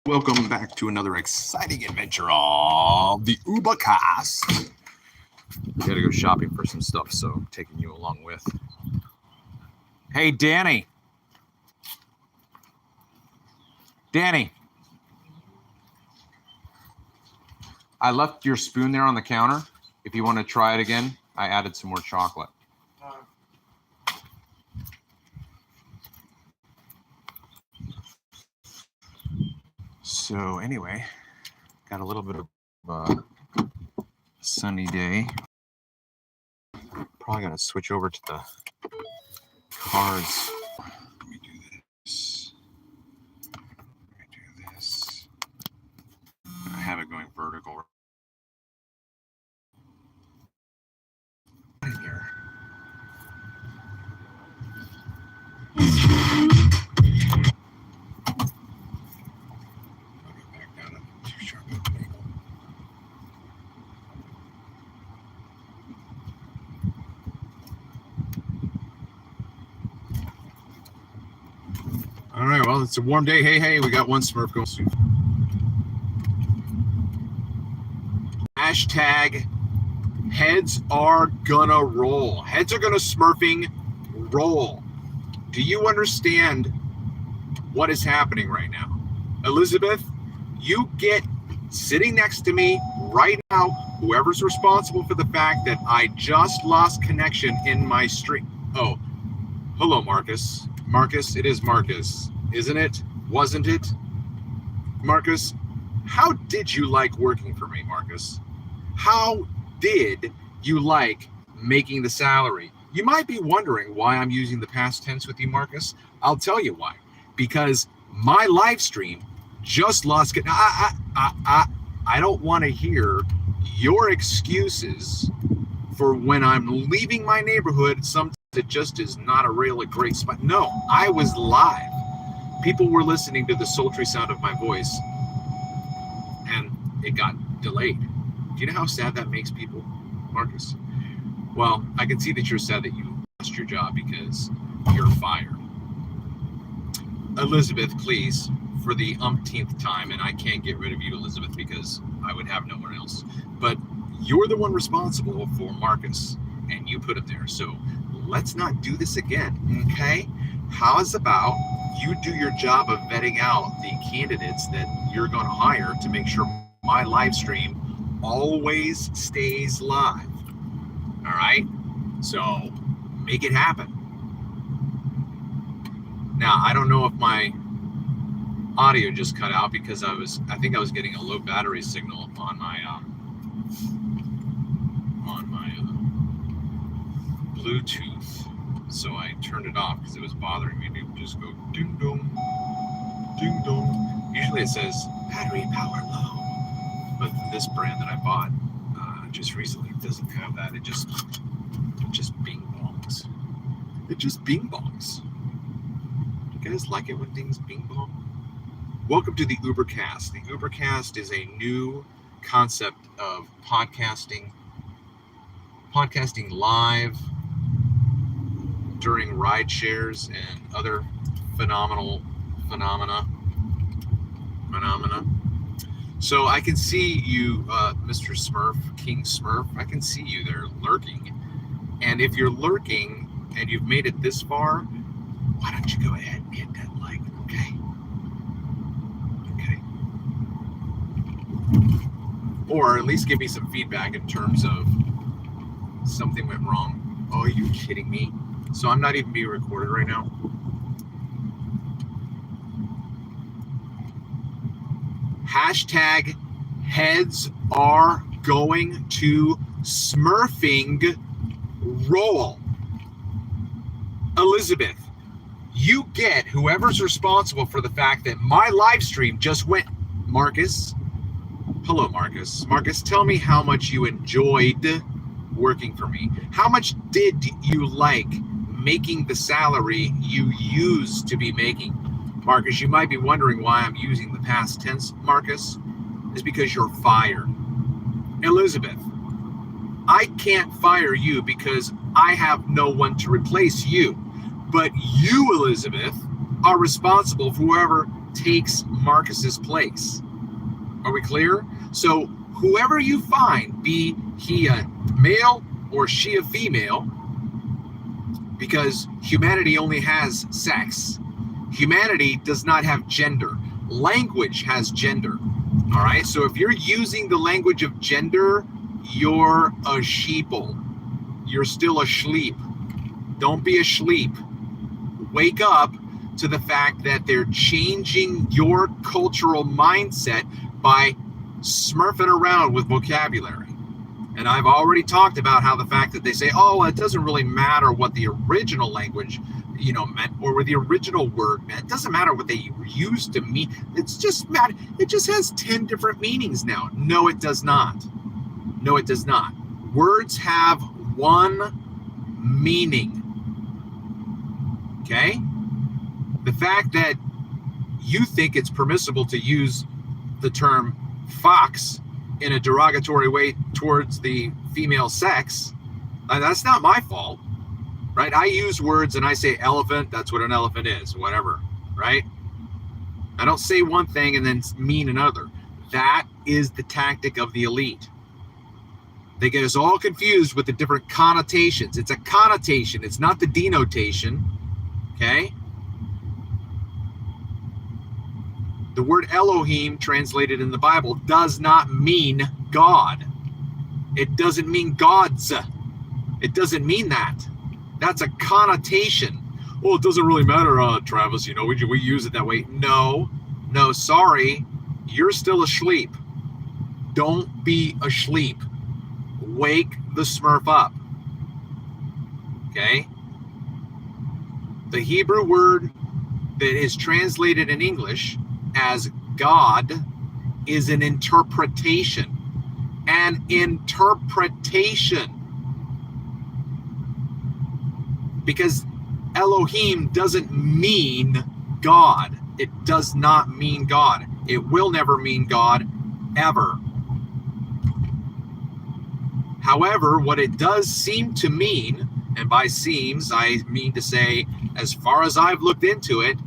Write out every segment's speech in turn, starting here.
Welcome back to another exciting adventure of the Ubercast. We gotta go shopping for some stuff, so I'm taking you along with. Hey, Danny. Danny. I left your spoon there on the counter. If you want to try it again, I added some more chocolate. So anyway, got a little bit of a sunny day. Probably gotta switch over to the cards. Let me do this. I have it going vertical. Here. All right, well, it's a warm day. Hey, we got one Smurf going soon. Hashtag heads are gonna roll. Heads are gonna smurfing roll. Do you understand what is happening right now? Elizabeth, you get sitting next to me right now, whoever's responsible for the fact that I just lost connection in my stream. Oh, hello, Marcus. Marcus, it is Marcus, isn't it? Wasn't it? Marcus, how did you like working for me, Marcus? How did you like making the salary? You might be wondering why I'm using the past tense with you, Marcus. I'll tell you why. Because my live stream just lost. I don't want to hear your excuses for when I'm leaving my neighborhood. Sometimes it just is not a really great spot. No, I was live. People were listening to the sultry sound of my voice, and it got delayed. Do you know how sad that makes people, Marcus? Well, I can see that you're sad that you lost your job because you're fired. Elizabeth, please, for the umpteenth time, and I can't get rid of you, Elizabeth, because I would have no one else. But you're the one responsible for Marcus, and you put it there. So let's not do this again, okay? How's about you do your job of vetting out the candidates that you're going to hire to make sure my live stream always stays live. All right? So make it happen. Now, I don't know if my audio just cut out because I think I was getting a low battery signal on my Bluetooth. So I turned it off because it was bothering me. It would just go ding dong, ding dong. Usually it says battery power low, but this brand that I bought just recently doesn't have that. It just bing bongs. It just bing bongs. Do you guys like it when things bing bong? Welcome to the Ubercast. The Ubercast is a new concept of podcasting live during ride shares and other phenomena. So I can see you, Mr. Smurf, King Smurf. I can see you there lurking. And if you're lurking and you've made it this far, why don't you go ahead and hit that like, okay? Or at least give me some feedback in terms of something went wrong. Oh, are you kidding me? So I'm not even being recorded right now. Hashtag heads are going to smurfing roll. Elizabeth, you get whoever's responsible for the fact that my live stream just went. Marcus. Hello, Marcus. Marcus, tell me how much you enjoyed working for me. How much did you like making the salary you used to be making? Marcus, you might be wondering why I'm using the past tense, Marcus. Is because you're fired. Elizabeth, I can't fire you because I have no one to replace you. But you, Elizabeth, are responsible for whoever takes Marcus's place. Are we clear? So whoever you find, be he a male or she a female, because humanity only has sex. Humanity does not have gender. Language has gender. All right? So if you're using the language of gender, you're a sheeple. You're still a schleep. Don't be a schleep. Wake up to the fact that they're changing your cultural mindset by smurfing around with vocabulary. And I've already talked about how the fact that they say, oh, it doesn't really matter what the original language, meant, or what the original word meant. It doesn't matter what they used to mean. It's just matter. It just has 10 different meanings now. No, it does not. No, it does not. Words have one meaning. Okay? The fact that you think it's permissible to use the term fox in a derogatory way towards the female sex, that's not my fault, right? I use words and I say elephant, that's what an elephant is, whatever, right? I don't say one thing and then mean another. That is the tactic of the elite. They get us all confused with the different connotations. It's a connotation, it's not the denotation, okay? The word Elohim, translated in the Bible, does not mean God. It doesn't mean gods. It doesn't mean that. That's a connotation. Well, it doesn't really matter, Travis. We use it that way. No, sorry. You're still asleep. Don't be asleep. Wake the Smurf up. Okay? The Hebrew word that is translated in English as God is an interpretation. An interpretation. Because Elohim doesn't mean God. It does not mean God. It will never mean God, ever. However, what it does seem to mean, and by seems, I mean to say, as far as I've looked into it,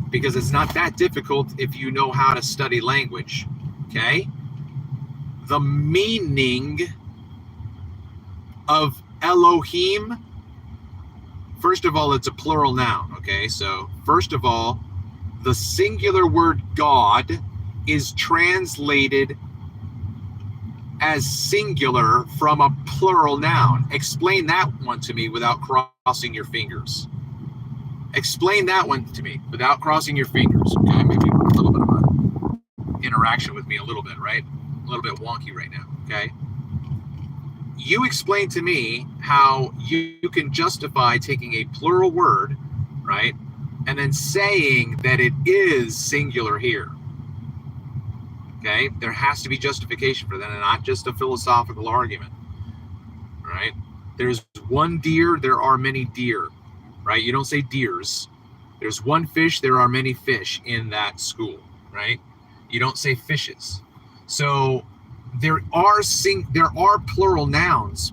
because it's not that difficult if you know how to study language, okay? The meaning of Elohim, first of all, it's a plural noun, okay? So, first of all, the singular word God is translated as singular from a plural noun. Explain that one to me without crossing your fingers. Explain that one to me without crossing your fingers. Okay, maybe a little bit of an interaction with me a little bit, right? A little bit wonky right now, okay? You explain to me how you can justify taking a plural word, right, and then saying that it is singular here. Okay? There has to be justification for that and not just a philosophical argument, right? There's one deer, there are many deer. Right? You don't say deers. There's one fish, there are many fish in that school, right? You don't say fishes. So there are plural nouns,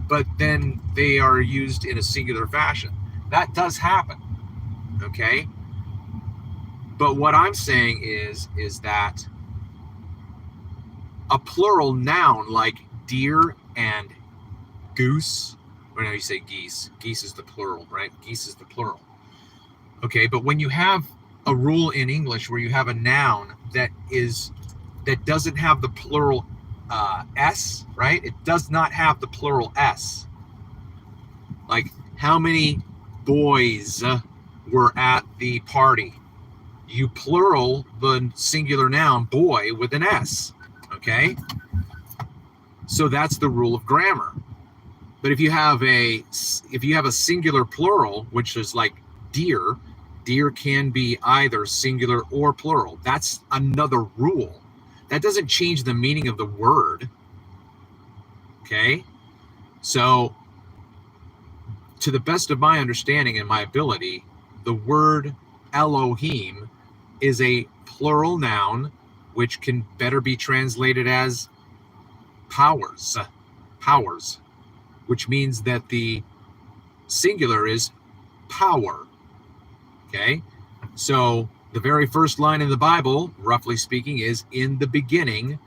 but then they are used in a singular fashion. That does happen. Okay? But what I'm saying is that a plural noun like deer and goose, or no, you say geese. Geese is the plural, right? Geese is the plural. Okay, but when you have a rule in English where you have a noun that doesn't have the plural s, right? It does not have the plural s. Like, how many boys were at the party? You plural the singular noun boy with an s. Okay, so that's the rule of grammar. But if you have a singular plural, which is like deer can be either singular or plural. That's another rule. That doesn't change the meaning of the word. Okay? So, to the best of my understanding and my ability, the word Elohim is a plural noun, which can better be translated as powers, which means that the singular is power. Okay? So The very first line in the Bible, roughly speaking, is in the beginning,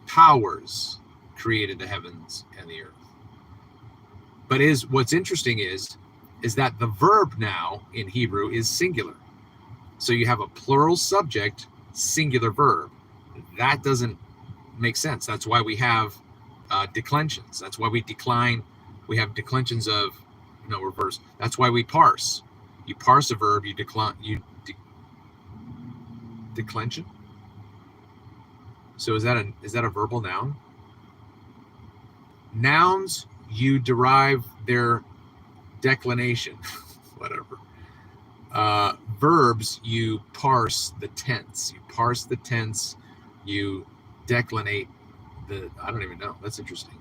powers created the heavens and the earth. But what's interesting is that the verb now in Hebrew is singular. So you have a plural subject, singular verb. That doesn't make sense. That's why we have declensions. That's why we decline. We have declensions of, reverse. That's why we parse. You parse a verb, you decline, declension. So is that a verbal noun? Nouns, you derive their declination, whatever. Verbs, you parse the tense. You parse the tense. You declinate I don't even know. That's interesting.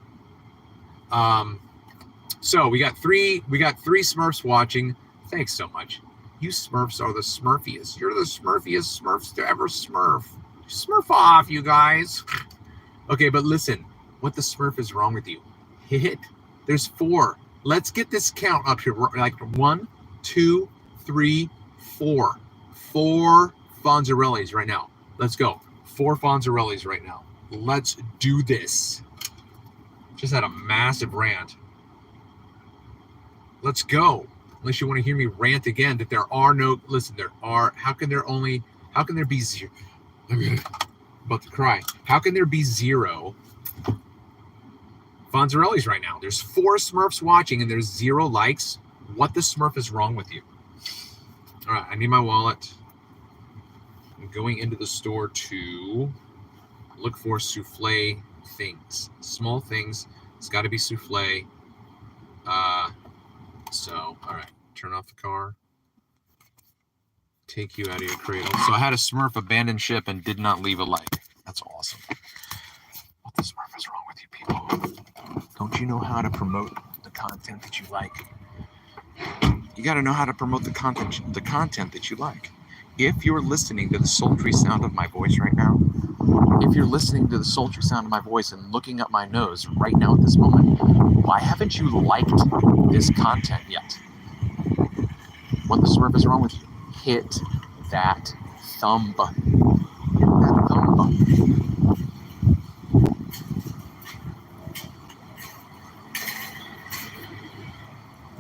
So we got three Smurfs watching. Thanks so much. You Smurfs are the smurfiest. You're the smurfiest Smurfs to ever smurf. Smurf off, you guys. Okay, but listen. What the Smurf is wrong with you? Hit. There's 4. Let's get this count up here. Like 1, 2, 3, 4. 4 Fonzarellis right now. Let's go. 4 Fonzarellis right now. Let's do this. Just had a massive rant. Let's go. Unless you want to hear me rant again, that there are no, listen, there are, how can there be 0? I'm about to cry. How can there be 0 Fonzarellis right now? There's 4 Smurfs watching and there's 0 likes. What the Smurf is wrong with you? All right, I need my wallet. I'm going into the store to look for souffle things. Small things. It's got to be souffle. So, all right, turn off the car. Take you out of your cradle. So I had a Smurf abandon ship and did not leave a like. That's awesome. What the Smurf is wrong with you people? Don't you know how to promote the content that you like? You got to know how to promote the content that you like. If you're listening to the sultry sound of my voice right now, if you're listening to the sultry sound of my voice and looking up my nose right now at this moment, why haven't you liked this content yet? What the Smurf is wrong with you? Hit that thumb button. Hit that thumb button.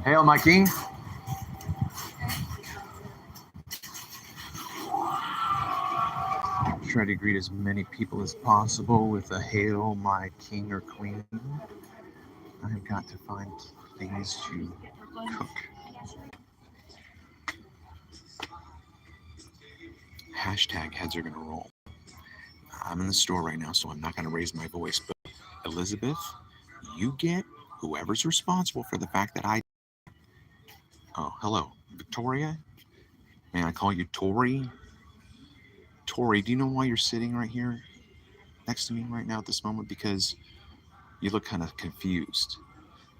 Hail, my king. Try to greet as many people as possible with a hail, my king or queen. I've got to find things to cook. Hashtag heads are gonna roll. I'm in the store right now, so I'm not gonna raise my voice, but Elizabeth, you get whoever's responsible for the fact that oh, hello, Victoria? May I call you Tori? Tori, do you know why you're sitting right here next to me right now at this moment? Because you look kind of confused.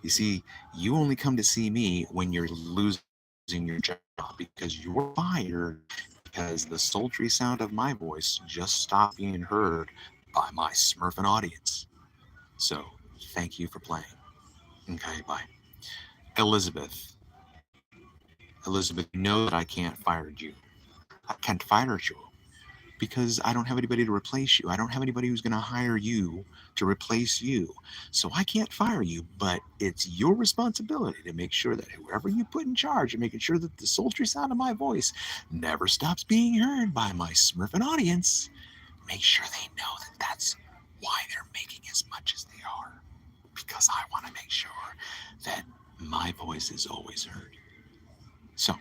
You see, you only come to see me when you're losing your job because you're fired because the sultry sound of my voice just stopped being heard by my Smurfing audience. So, thank you for playing. Okay, bye. Elizabeth, you know that I can't fire you. I can't fire you because I don't have anybody to replace you. I don't have anybody who's going to hire you to replace you. So I can't fire you, but it's your responsibility to make sure that whoever you put in charge of making sure that the sultry sound of my voice never stops being heard by my Smurfing audience, make sure they know that that's why they're making as much as they are. Because I want to make sure that my voice is always heard. So,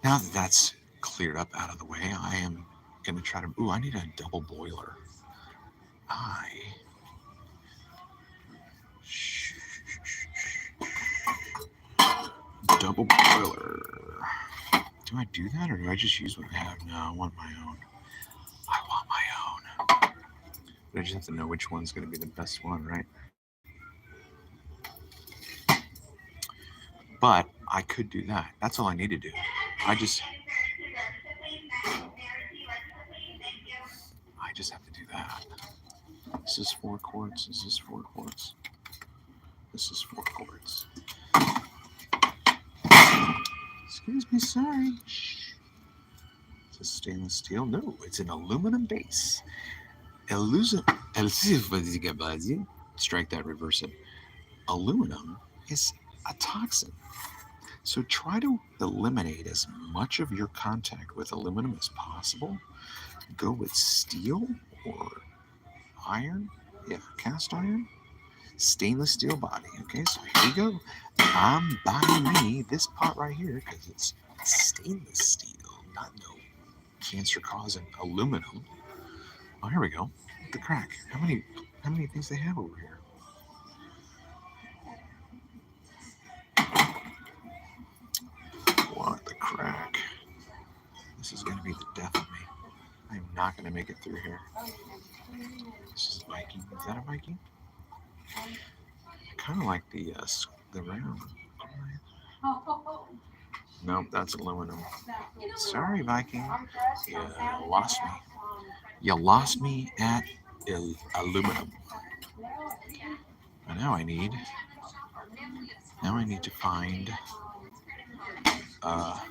now that that's cleared up out of the way, I am going to try to... I need a double boiler. Double boiler. Do I do that, or do I just use what I have? No, I want my own. But I just have to know which one's going to be the best one, right? But I could do that. That's all I need to do. I just have to do that. This is 4 quarts. This is 4 quarts. This is 4 quarts. Excuse Excuse me, sorry. Shh. Is this stainless steel? No, it's an aluminum base. Strike that, reverse it. Aluminum is a toxin. So try to eliminate as much of your contact with aluminum as possible. Go with steel or iron. Yeah, cast iron. Stainless steel body. Okay, so here we go. I'm buying me this pot right here because it's stainless steel, not no cancer-causing aluminum. Oh, here we go. The crack. How many things they have over here? What the crack? This is gonna be the death of me. I'm not gonna make it through here. This is Viking. Is that a Viking? Kind of like the round. No, that's aluminum. Sorry, Viking. You lost me. You lost me at aluminum. And now I need to find. I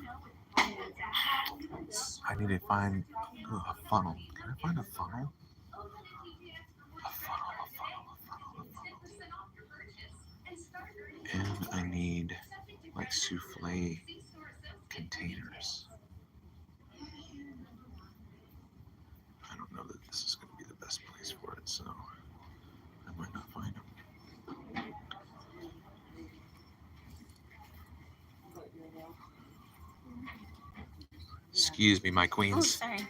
need to find a funnel. Can I find a funnel? A funnel. And I need like souffle containers. I don't know that this is going to be the best place for it, so I might not find them. Excuse me, my queens. Oh, sorry.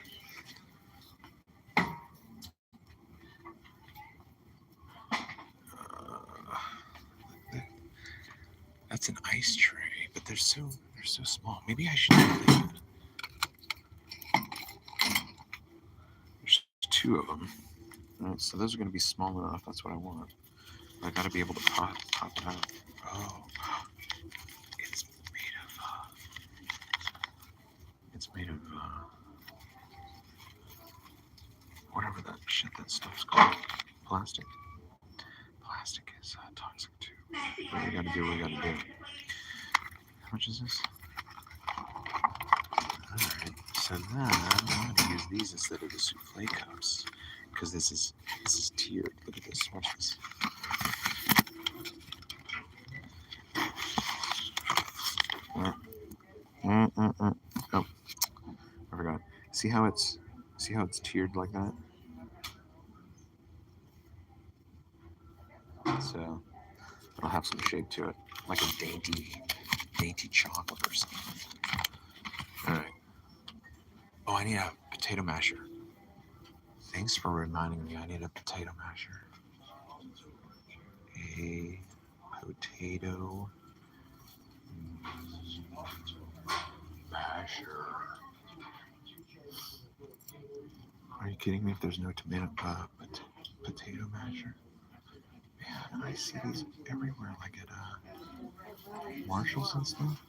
That's an ice tray, but they're so small. Maybe I should do that. There's 2 of them. All right, so those are going to be small enough. That's what I want. I got to be able to pop it out. Oh, it's made of whatever that stuff's called. Plastic. Plastic is toxic too. What we gotta do. How much is this? Alright, so now I'm gonna use these instead of the souffle cups. Because this is tiered. Look at this. Watch this. Oh, I forgot. See how it's tiered like that? So it'll have some shape to it, like a dainty chocolate or something. All right. Oh, I need a potato masher. Thanks for reminding me. I need a potato masher. A potato masher. Are you kidding me? If there's no potato masher. Man, I see these everywhere, like at Marshalls and stuff.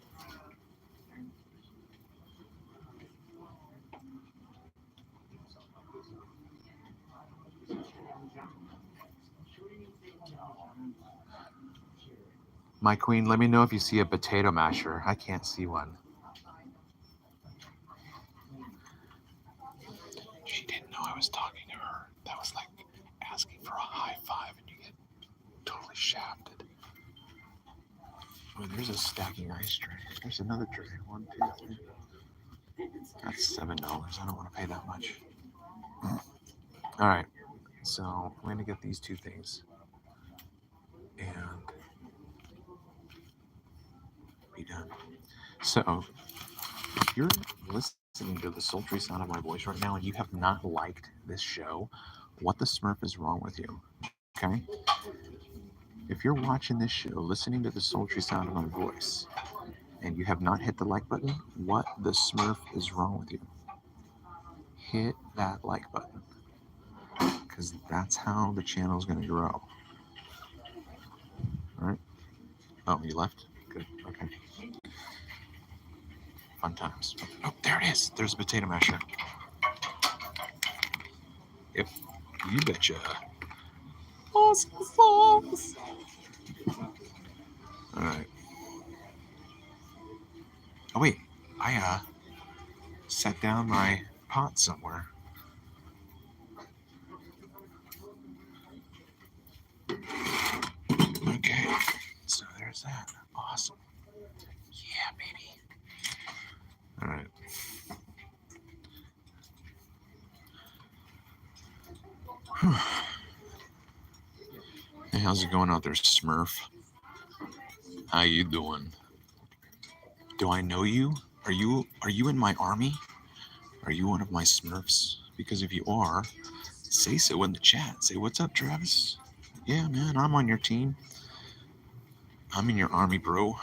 My queen, let me know if you see a potato masher. I can't see one. She didn't know I was talking to her. That was like asking for a high five and you get totally shafted. Oh, there's a stacking ice tray. There's another tray. 1, 2, 3. That's $7. I don't want to pay that much. All right. So I'm going to get these 2 things. And be done. So if you're listening to the sultry sound of my voice right now and you have not liked this show, what the Smurf is wrong with you? Okay? If you're watching this show, listening to the sultry sound of my voice, and you have not hit the like button, what the Smurf is wrong with you? Hit that like button. Because that's how the channel is going to grow. All right? Oh, you left? Good. Okay. Fun times. Oh, there it is. There's a potato masher. Yep. You betcha. Awesome sauce. All right. Oh, wait. I set down my pot somewhere. Okay, so there's that. Awesome. Yeah, baby. All right. Hey, how's it going out there, Smurf? How you doing? Do I know you? Are you in my army? Are you one of my Smurfs? Because if you are, say so in the chat. Say, what's up, Travis? Yeah, man, I'm on your team. I'm in your army, bro.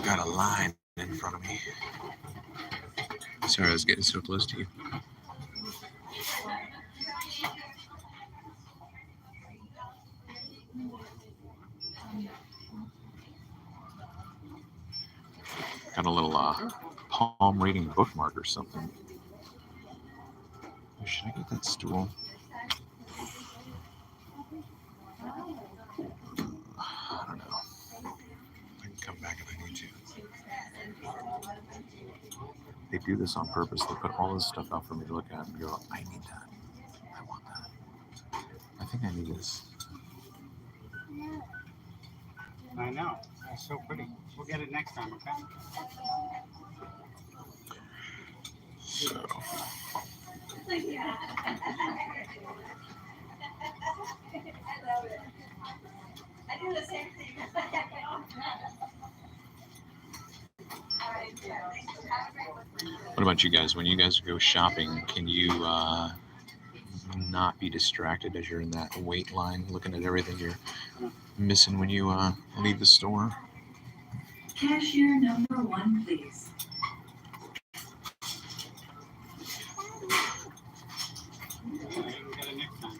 Got a line in front of me. Sorry, I was getting so close to you. Got a little palm reading bookmark or something. Should I get that stool? I don't know. I can come back if I need to. They do this on purpose. They put all this stuff out for me to look at and go, I need that. I want that. I think I need this. I know. It's so pretty. We'll get it next time, okay? So. I love it. I do the same thing. What about you guys? When you guys go shopping, can you not be distracted as you're in that wait line looking at everything you're missing when you leave the store? Cashier number 1, please. We'll get it next time.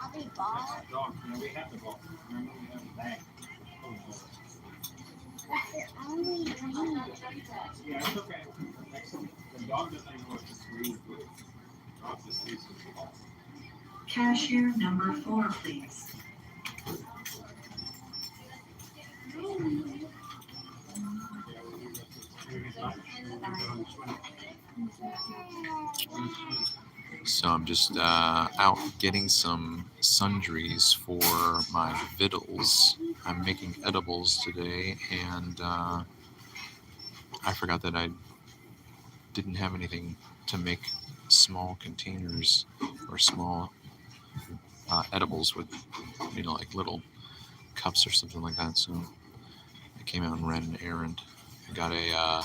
I'll be ball. Dog, we have the ball. Remember, we have the bag. That's your only dream. Yeah, it's okay. The dog doesn't even know what this green is. Dog just sees the ball. Cashier number 4, please. So I'm just out getting some sundries for my vittles. I'm making edibles today, and I forgot that I didn't have anything to make small containers or small edibles with, like little cups or something like that. So I came out and ran an errand. I got a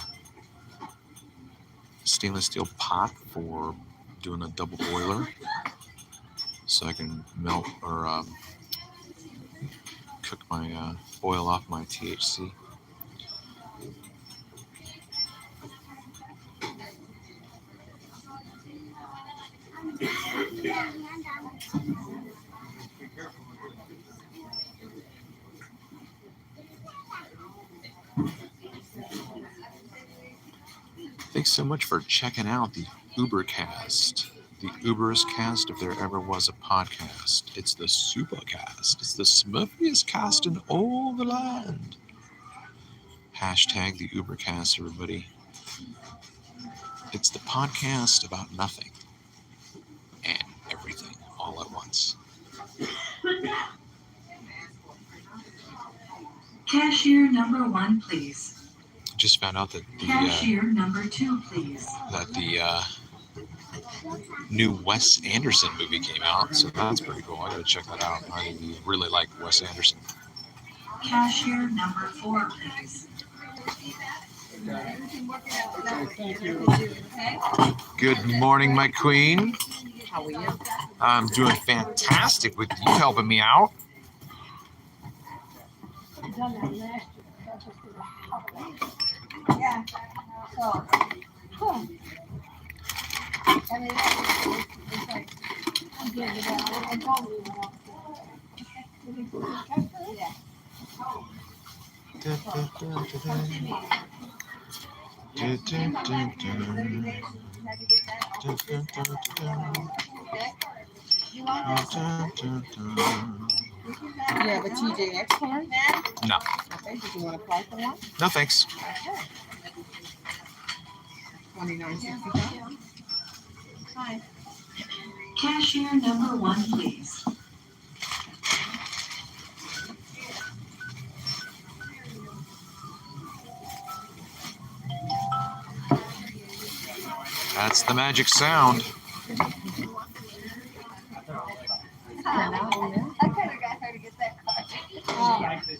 stainless steel pot for doing a double boiler, so I can melt or cook my boil off my THC. Thanks so much for checking out the Ubercast, the Uberest cast if there ever was a podcast. It's the Supercast. It's the smuffiest cast in all the land. Hashtag the Ubercast, everybody. It's the podcast about nothing and everything all at once. Cashier number 1, please. Just found out that Cashier number 2, please. the new Wes Anderson movie came out, so that's pretty cool. I gotta check that out. I really like Wes Anderson. Cashier number 4, please. Good morning, my queen. How are you? I'm doing fantastic with you helping me out. Yeah. So, cool. I mean, it's like, I'm good with that. I told you that. Yeah. Dun, dun, dun, dun. Dun, dun, dun, dun. You want Dun, this? dun, dun, dun. You have a TJX card? No, Okay, did you want to apply for one? no thanks. Okay. $29.65. Hi. Cashier number 1, please. That's the magic sound. I kind of got her to get that card.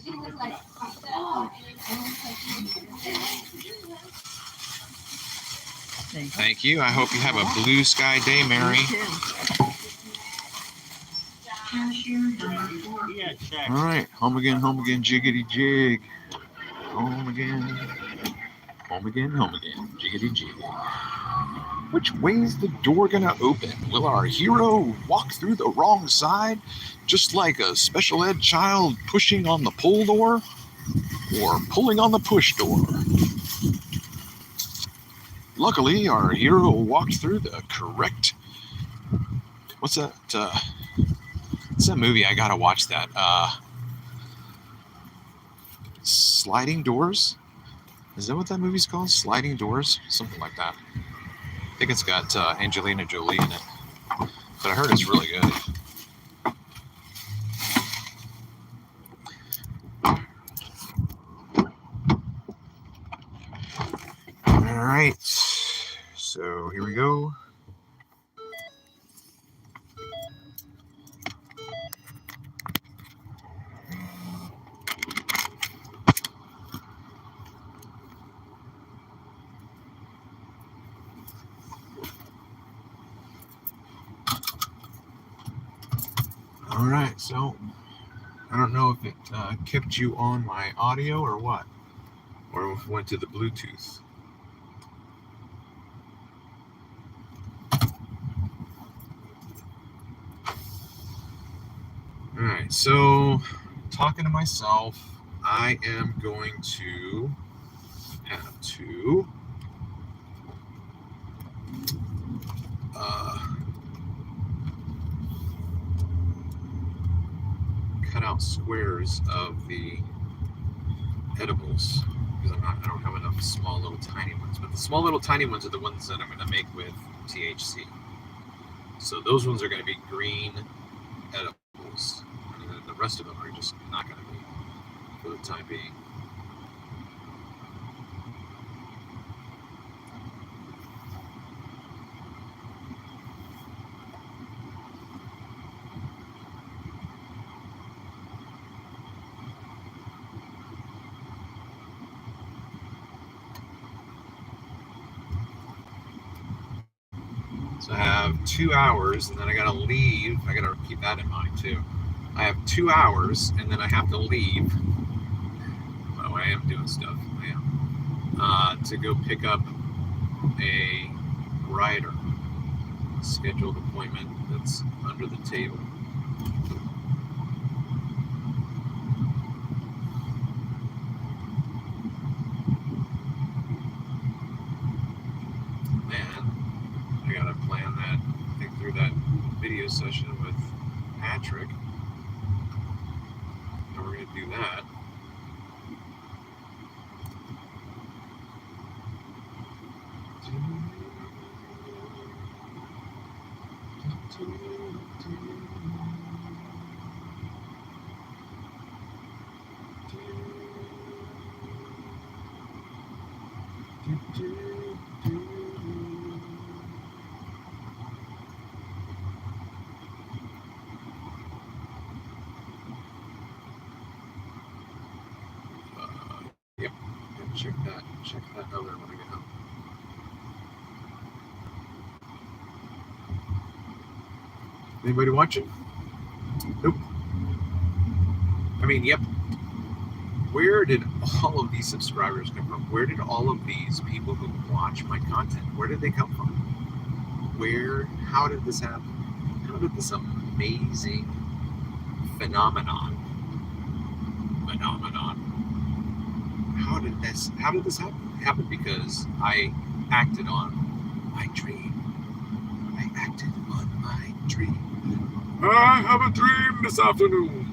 She was like, oh. Thank you. I hope you have a blue sky day, Mary. Cashier number 4. Yeah, check. All right, home again, jiggity jig. Home again, jiggity jig. Which way's the door gonna open? Will our hero walk through the wrong side, just like a special ed child pushing on the pull door, or pulling on the push door? Luckily, our hero walked through the correct. What's that? What's that movie? I gotta watch that. Sliding Doors? Is that what that movie's called? Sliding Doors? Something like that. I think it's got Angelina Jolie in it. But I heard it's really good. All right. So here we go. All right, so I don't know if it kept you on my audio or what, or if it went to the Bluetooth. All right, so talking to myself, I am going to have to cut out squares of the edibles because I don't have enough small little tiny ones. But the small little tiny ones are the ones that I'm going to make with THC. So those ones are going to be green edibles. And then the rest of them are just not going to be for the time being. So I have 2 hours, and then I gotta leave. I gotta keep that in mind too. I have 2 hours, and then I have to leave. Oh, I am doing stuff. I am to go pick up a rider. Scheduled appointment that's under the table. I gotta plan that, think through that video session with Patrick. And we're gonna do that. Yep, check that other when I get home. Anybody watching? Nope. I mean, yep. Where did all of these subscribers come from? Where did all of these people who watch my content, where did they come from? How did this happen? How did this amazing phenomenon, how did this happen? happened because I acted on my dream. I acted on my dream. I have a dream this afternoon.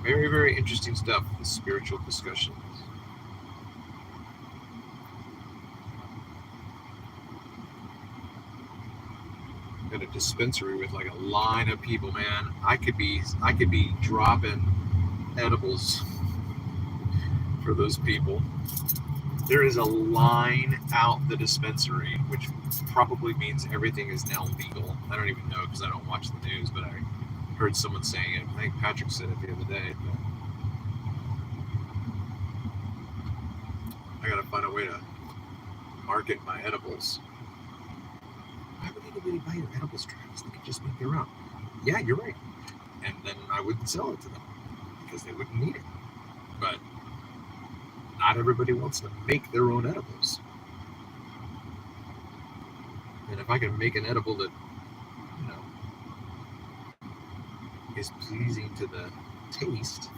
Very, very interesting stuff, the spiritual discussions. Got a dispensary with like a line of people, man. I could be dropping edibles for those people. There is a line out the dispensary, which probably means everything is now legal. I don't even know because I don't watch the news, but I heard someone saying it. I think Patrick said it the other day. But I gotta find a way to market my edibles. Why would anybody buy your edibles, Travis? They could just make their own. Yeah, you're right. And then I wouldn't sell it to them because they wouldn't need it. But not everybody wants to make their own edibles. And if I can make an edible that, you know, is pleasing to the taste,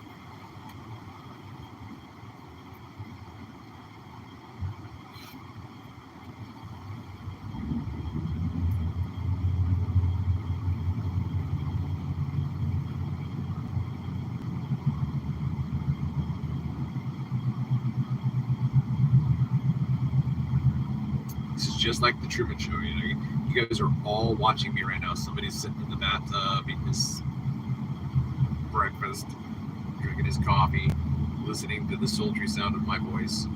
just like the Truman Show. You know, you guys are all watching me right now. Somebody's sitting in the bathtub eating his breakfast, drinking his coffee, listening to the sultry sound of my voice.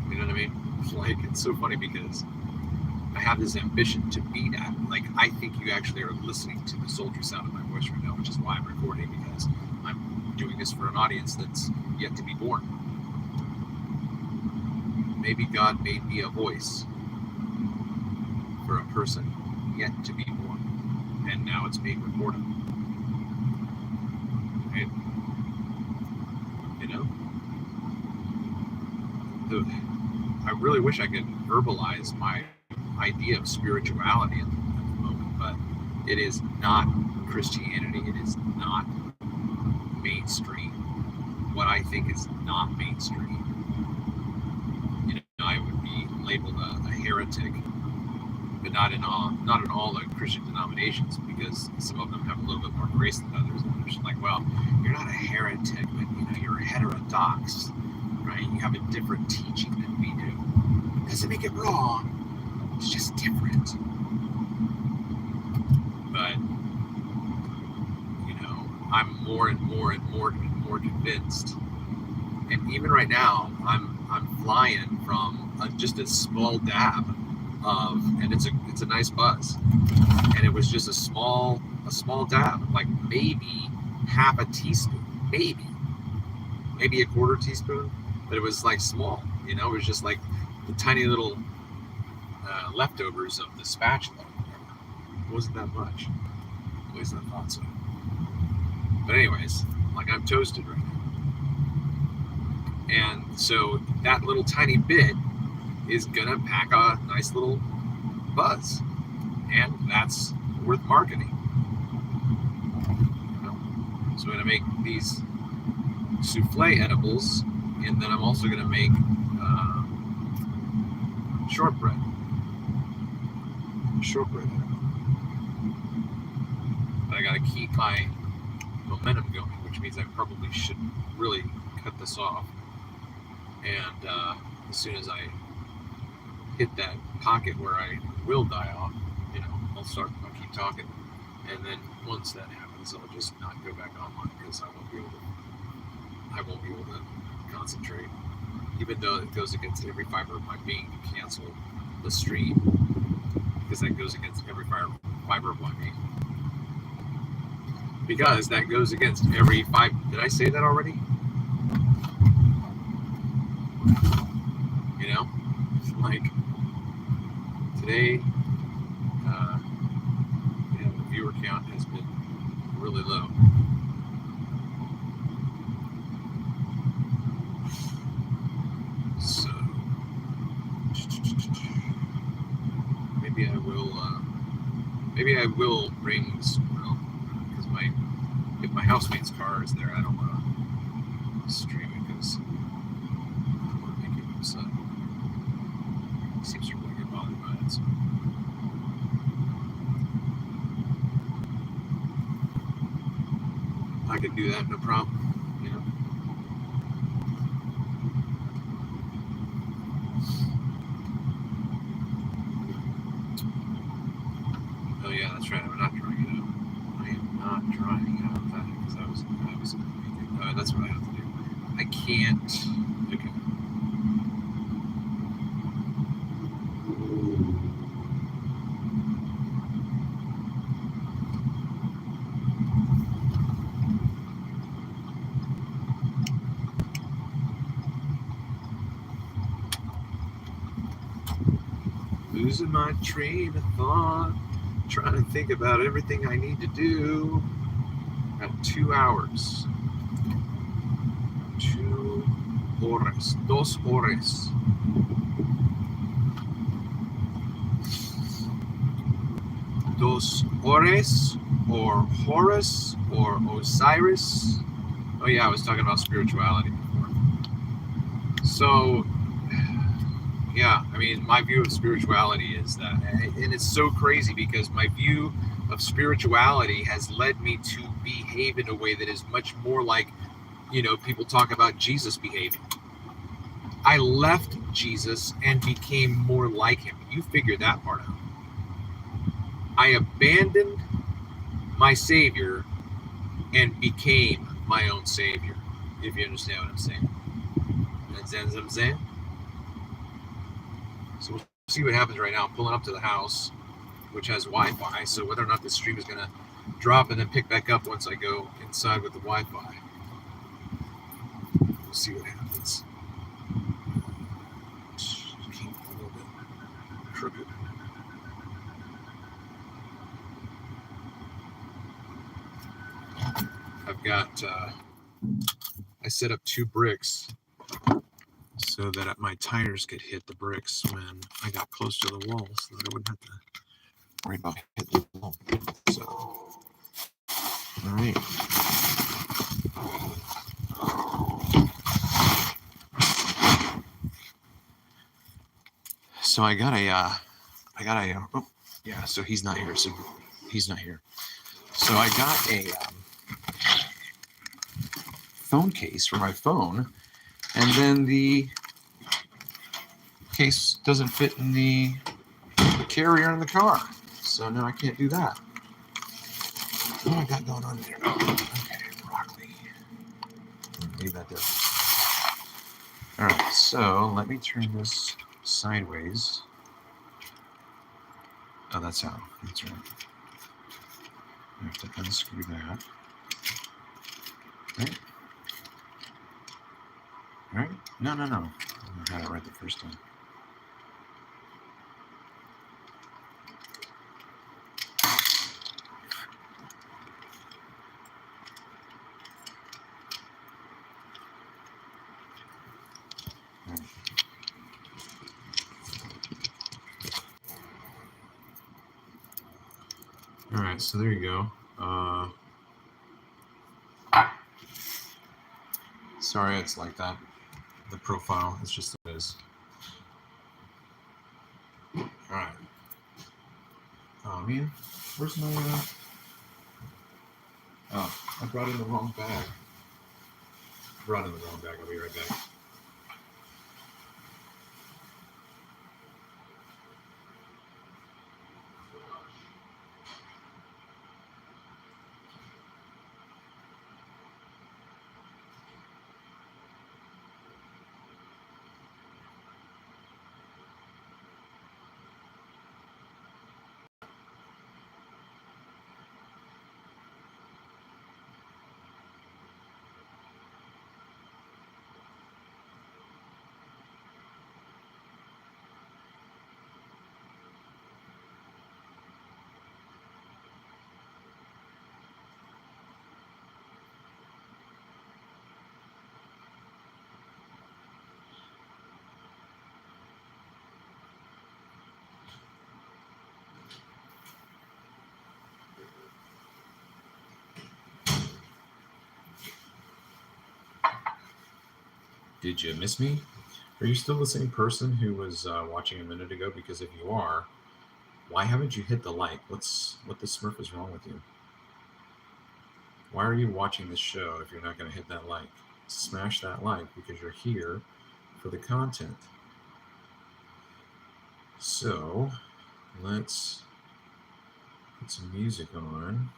You know what I mean? Like, it's so funny because I have this ambition to be that. Like, I think you actually are listening to the sultry sound of my voice right now, which is why I'm recording, because I'm doing this for an audience that's yet to be born. Maybe God made me a voice for a person yet to be born, and now it's being recorded. Right? You know, I really wish I could verbalize my idea of spirituality at the moment, but it is not Christianity. It is not mainstream. What I think is not mainstream. You know, I would be labeled a heretic, but not in all the Christian denominations, because some of them have a little bit more grace than others. And they're just like, well, you're not a heretic, but you know, you're heterodox, right? You have a different teaching than we do. Doesn't make it wrong. It's just different. But you know, I'm more and more convinced. And even right now, I'm flying from just a small dab of, and it's a nice buzz, and it was just a small dab, like maybe half a teaspoon, maybe a quarter teaspoon, but it was like small, you know. It was just like the tiny little leftovers of the spatula. It wasn't that much, at least I thought so. But anyways, like, I'm toasted right now. And so that little tiny bit is gonna pack a nice little buzz, and that's worth marketing. You know? So I'm gonna make these souffle edibles, and then I'm also gonna make shortbread edible. But I gotta keep my momentum going, which means I probably should really cut this off. And as soon as I hit that pocket where I will die off, you know, I'll keep talking. And then once that happens, I'll just not go back online, because I won't be able to concentrate. Even though it goes against every fiber of my being to cancel the stream, because that goes against every fiber of my being. Because that goes against every fiber. Did I say that already? You know, like today, the viewer count has been really low. So maybe I will bring this, because my if my housemate's car is there, I don't want to stream it because I don't want to make him upset. He seems to really get bothered by it. So. I could do that, no problem. You know. Oh yeah, that's right. I'm not trying it out. I am not trying out that because I was. That's what I have to do. I can't. Okay. Losing my train of thought, trying to think about everything I need to do. Got 2 hours. 2 horas. 2 horas. Dos horas, or Horus, or Osiris. Oh yeah, I was talking about spirituality before. So, yeah, I mean, my view of spirituality is that, and it's so crazy because my view of spirituality has led me to behave in a way that is much more like, you know, people talk about Jesus behaving. I left Jesus and became more like him. You figure that part out. I abandoned my Savior and became my own Savior, if you understand what I'm saying. Understand what I'm saying? So we'll see what happens right now. I'm pulling up to the house, which has Wi-Fi, so whether or not this stream is going to drop and then pick back up once I go inside with the Wi-Fi. We'll see what happens. Keep a little bit crooked. I've got, I set up 2 bricks so that my tires could hit the bricks when I got close to the wall so that I wouldn't have to worry about hitting the wall. So, all right. So I got a, oh, yeah, so he's not here. So he's not here. So I got a phone case for my phone, and then the case doesn't fit in the carrier in the car. So now I can't do that. What do I got going on there? Oh, okay, broccoli. Leave that there. All right, so let me turn this sideways. Oh, that's how. That's right. I have to unscrew that. Right? Right? No. I had it right the first time. All right, so there you go. Sorry, it's like that. The profile, it's just what it is. All right. Oh man, where's my? Oh, I brought in the wrong bag. I'll be right back. Did you miss me? Are you still the same person who was watching a minute ago? Because if you are, why haven't you hit the like? What the Smurf is wrong with you? Why are you watching this show if you're not going to hit that like? Smash that like because you're here for the content. So let's put some music on.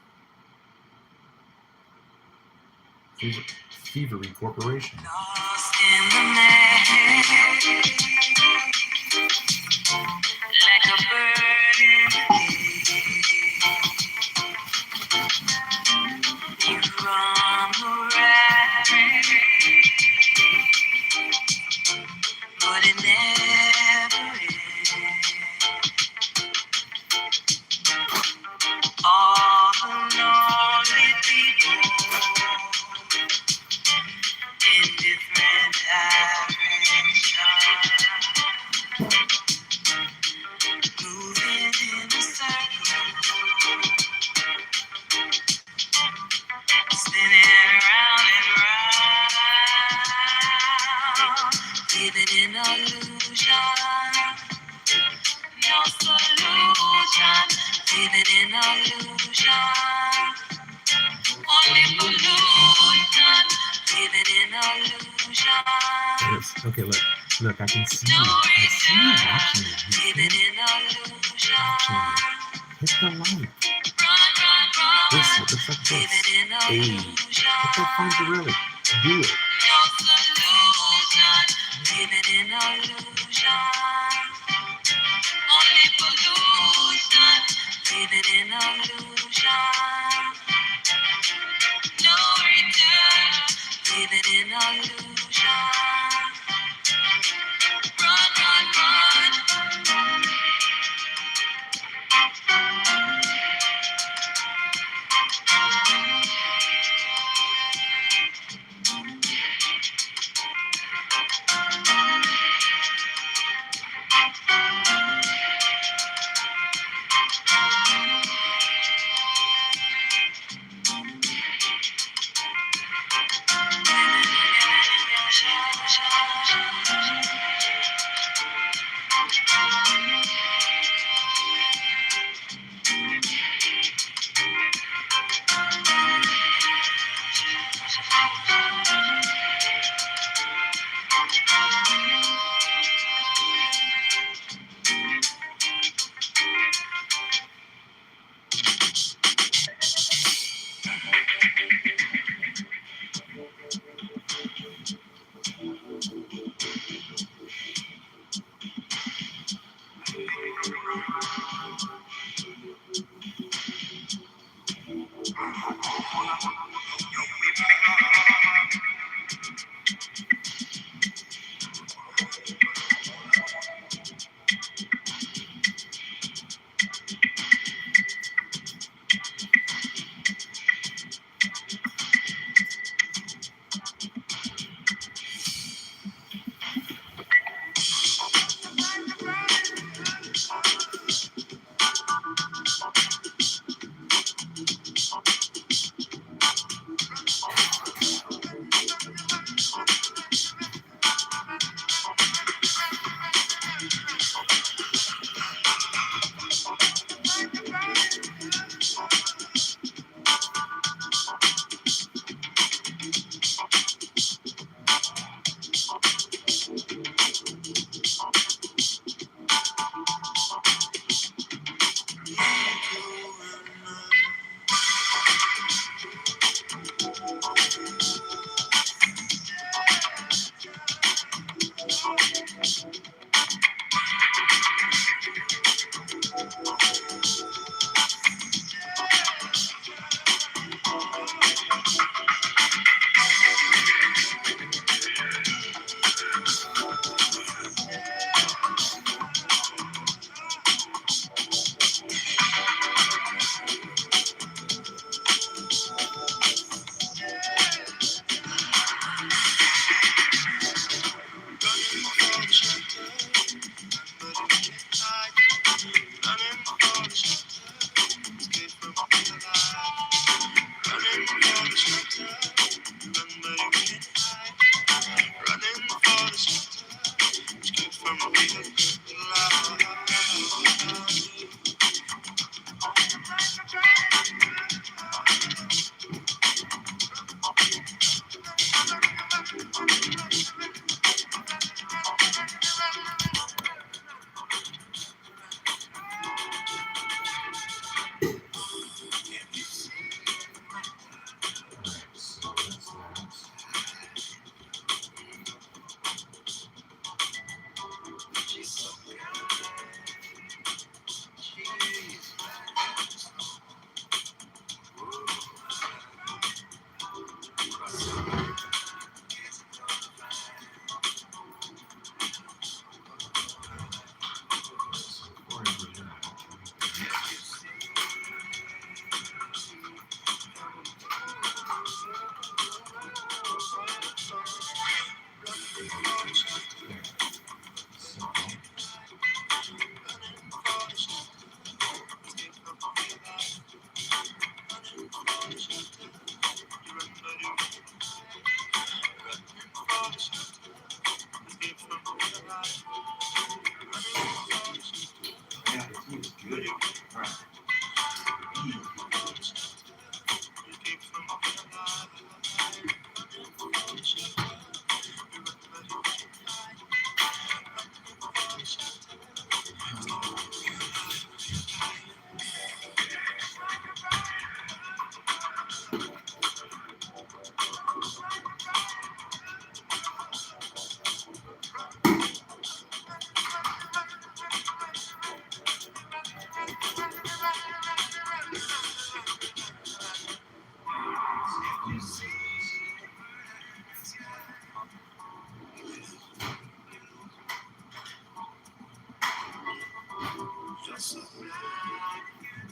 Thievery Corporation. Lost in the night, like a bird in the day. You run the right way, but it never ends. All the lonely people in different directions, moving in a circle, spinning round and round, living in illusion, no solution, living in illusion, only pollution, living in illusion. Okay, look, I can see you. No I see you return, watching me. living in illusion. Hit the like. Run, This looks like living this. in Hey, illusion. hit that Fonzarelli. Do it. No solution, living in illusion. Only pollution, living in illusion. No return, living in illusion. Run.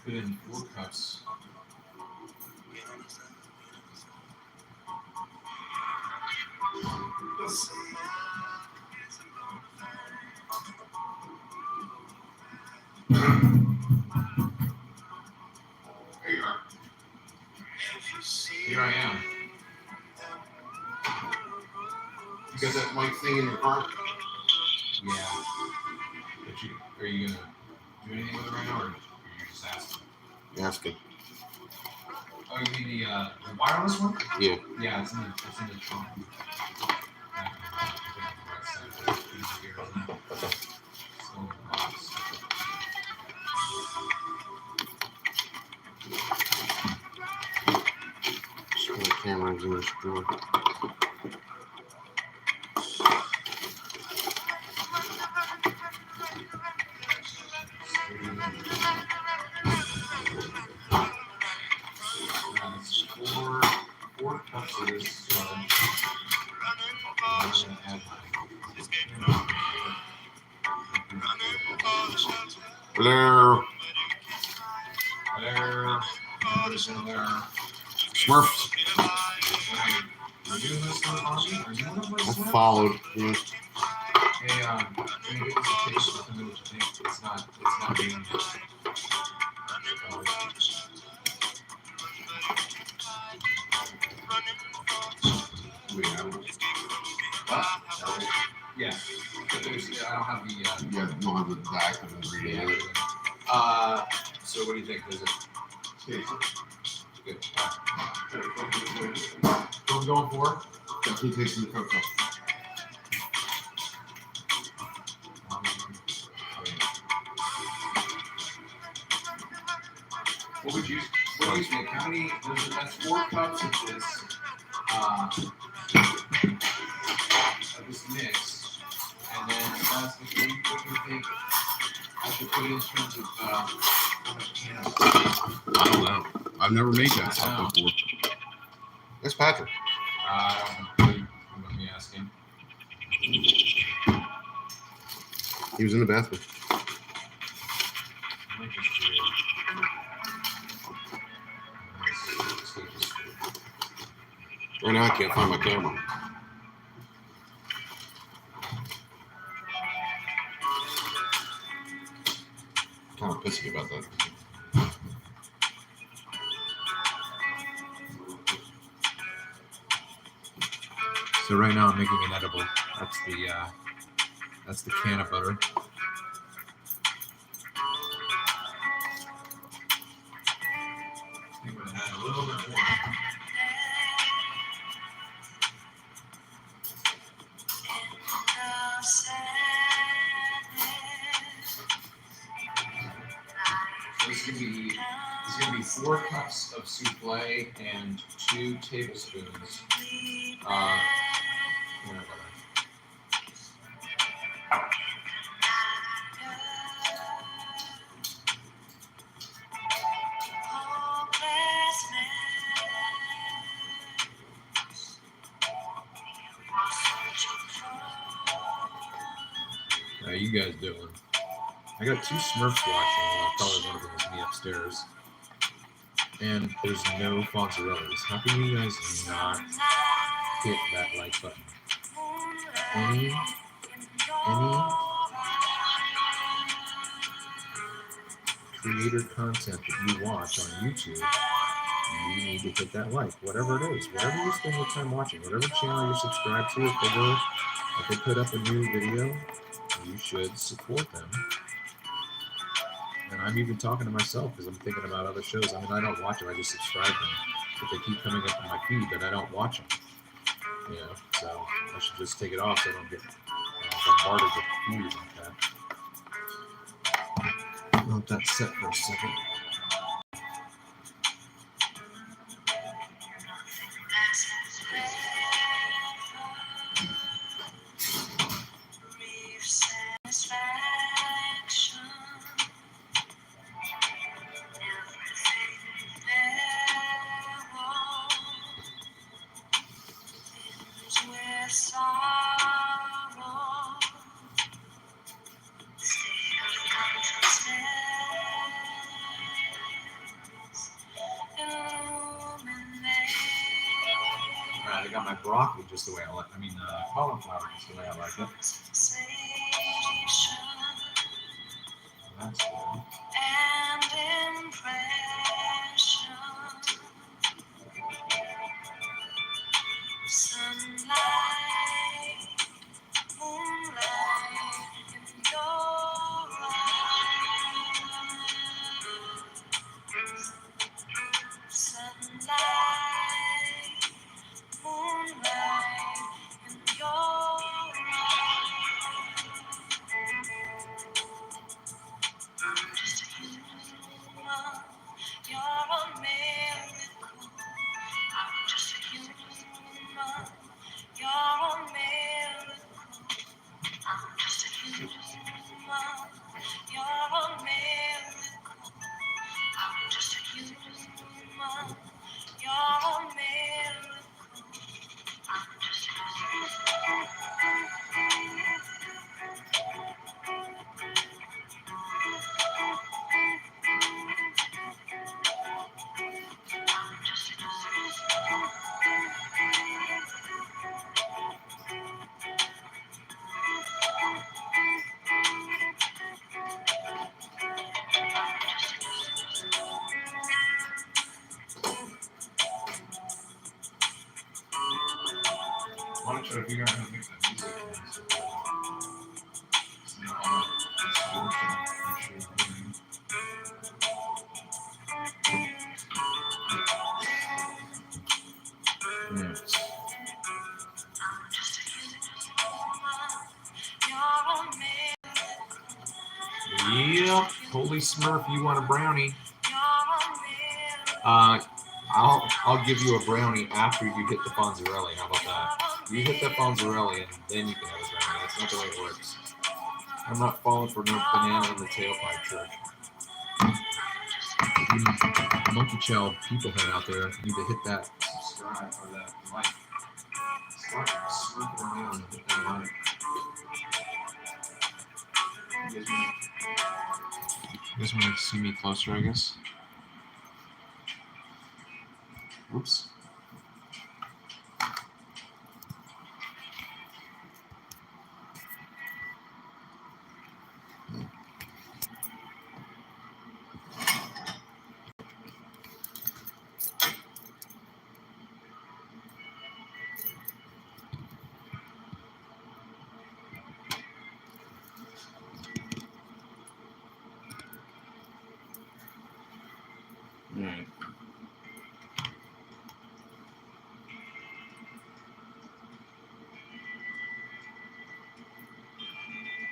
Put in 4 cups. There you are. Here I am. You got that mic thing in your car? Yeah. But are you gonna do anything with it right now, or are you just asking? Asking. Oh, you mean the wireless one? Yeah. Yeah, it's in the trunk. Just put the camera's in this drawer. Four cups of this. Hello. There. Put this in there. Smurfs. Are you doing this one, Bobby? Are you one of my I Smurfs? followed. Yeah. Hey, can you get this a taste? Let me know what you think. It's not being yet. Wait, I don't. What? Yeah. But I don't have the. You don't have the active ingredient in it. So what do you think? Is it good? What I'm going for? Definitely tasting the cocoa. What would you think? How many? That's 4 cups of this. Of this mix, and then what do you think I should put in terms of how much cannabis? I don't know. I've never made that stuff before. That's Patrick. Let me ask him. He was in the bathroom. I might just do Right now I can't find my camera. Kind of pissy about that. So right now I'm making an edible. That's the can of butter. I'm gonna add a little bit more. There's gonna be 4 cups of souffle and 2 tablespoons peanut butter. How you guys doing? I got 2 Smurfs watching. Well, probably one of them is me upstairs. And there's no Fonzarellis. How can you guys not hit that like button? Any creator content that you watch on YouTube, you need to hit that like, whatever it is, whatever you spend your time watching, whatever channel you're subscribed to. If they put up a new video, you should support them. And I'm even talking to myself because I'm thinking about other shows. I mean, I don't watch them, I just subscribe them. But they keep coming up in my feed, but I don't watch them. You know, so I should just take it off so I don't get bombarded with feeds like that. I'll let that set for a second. Alright, I got my broccoli just the way I like it. I mean, cauliflower just the way I like it. That's good. I want to try to figure out how to make that music. Yep, holy Smurf, you want a brownie? I'll give you a brownie after you hit the Fonzarelli. How about that? You hit the Fonzarelli and then you can have a brownie. That's not the way it works. I'm not falling for no banana in the tailpipe trick. You monkey child people head out there need to hit that subscribe or that like. Start smirking around and hit that like. You guys want to see me closer, I guess? Oops.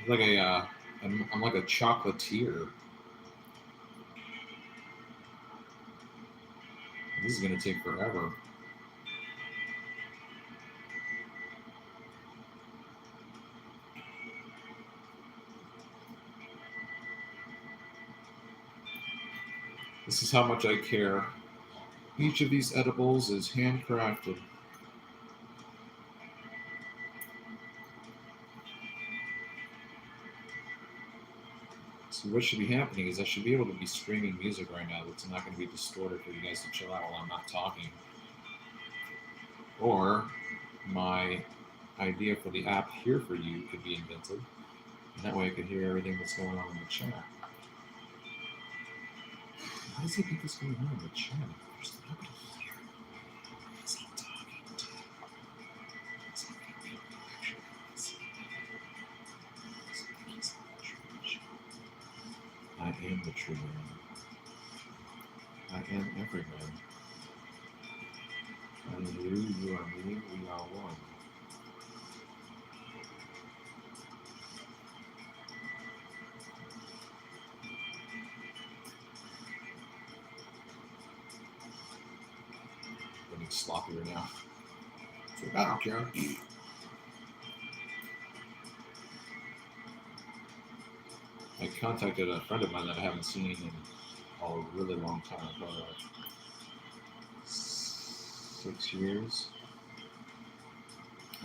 Like I'm like a chocolatier. This is gonna take forever. This is how much I care. Each of these edibles is handcrafted. So what should be happening is I should be able to be streaming music right now that's not going to be distorted for you guys to chill out while I'm not talking. Or my idea for the app Here For You could be invented. And that way I could hear everything that's going on in the chat. How does he think what's going on in the chat? There's nobody here. Is he talking to? Is he thinking lectures? I am the true man. I am everyone. I am you are me, we are one. Getting sloppier now. I don't care. I contacted a friend of mine that I haven't seen in a really long time, about 6 years.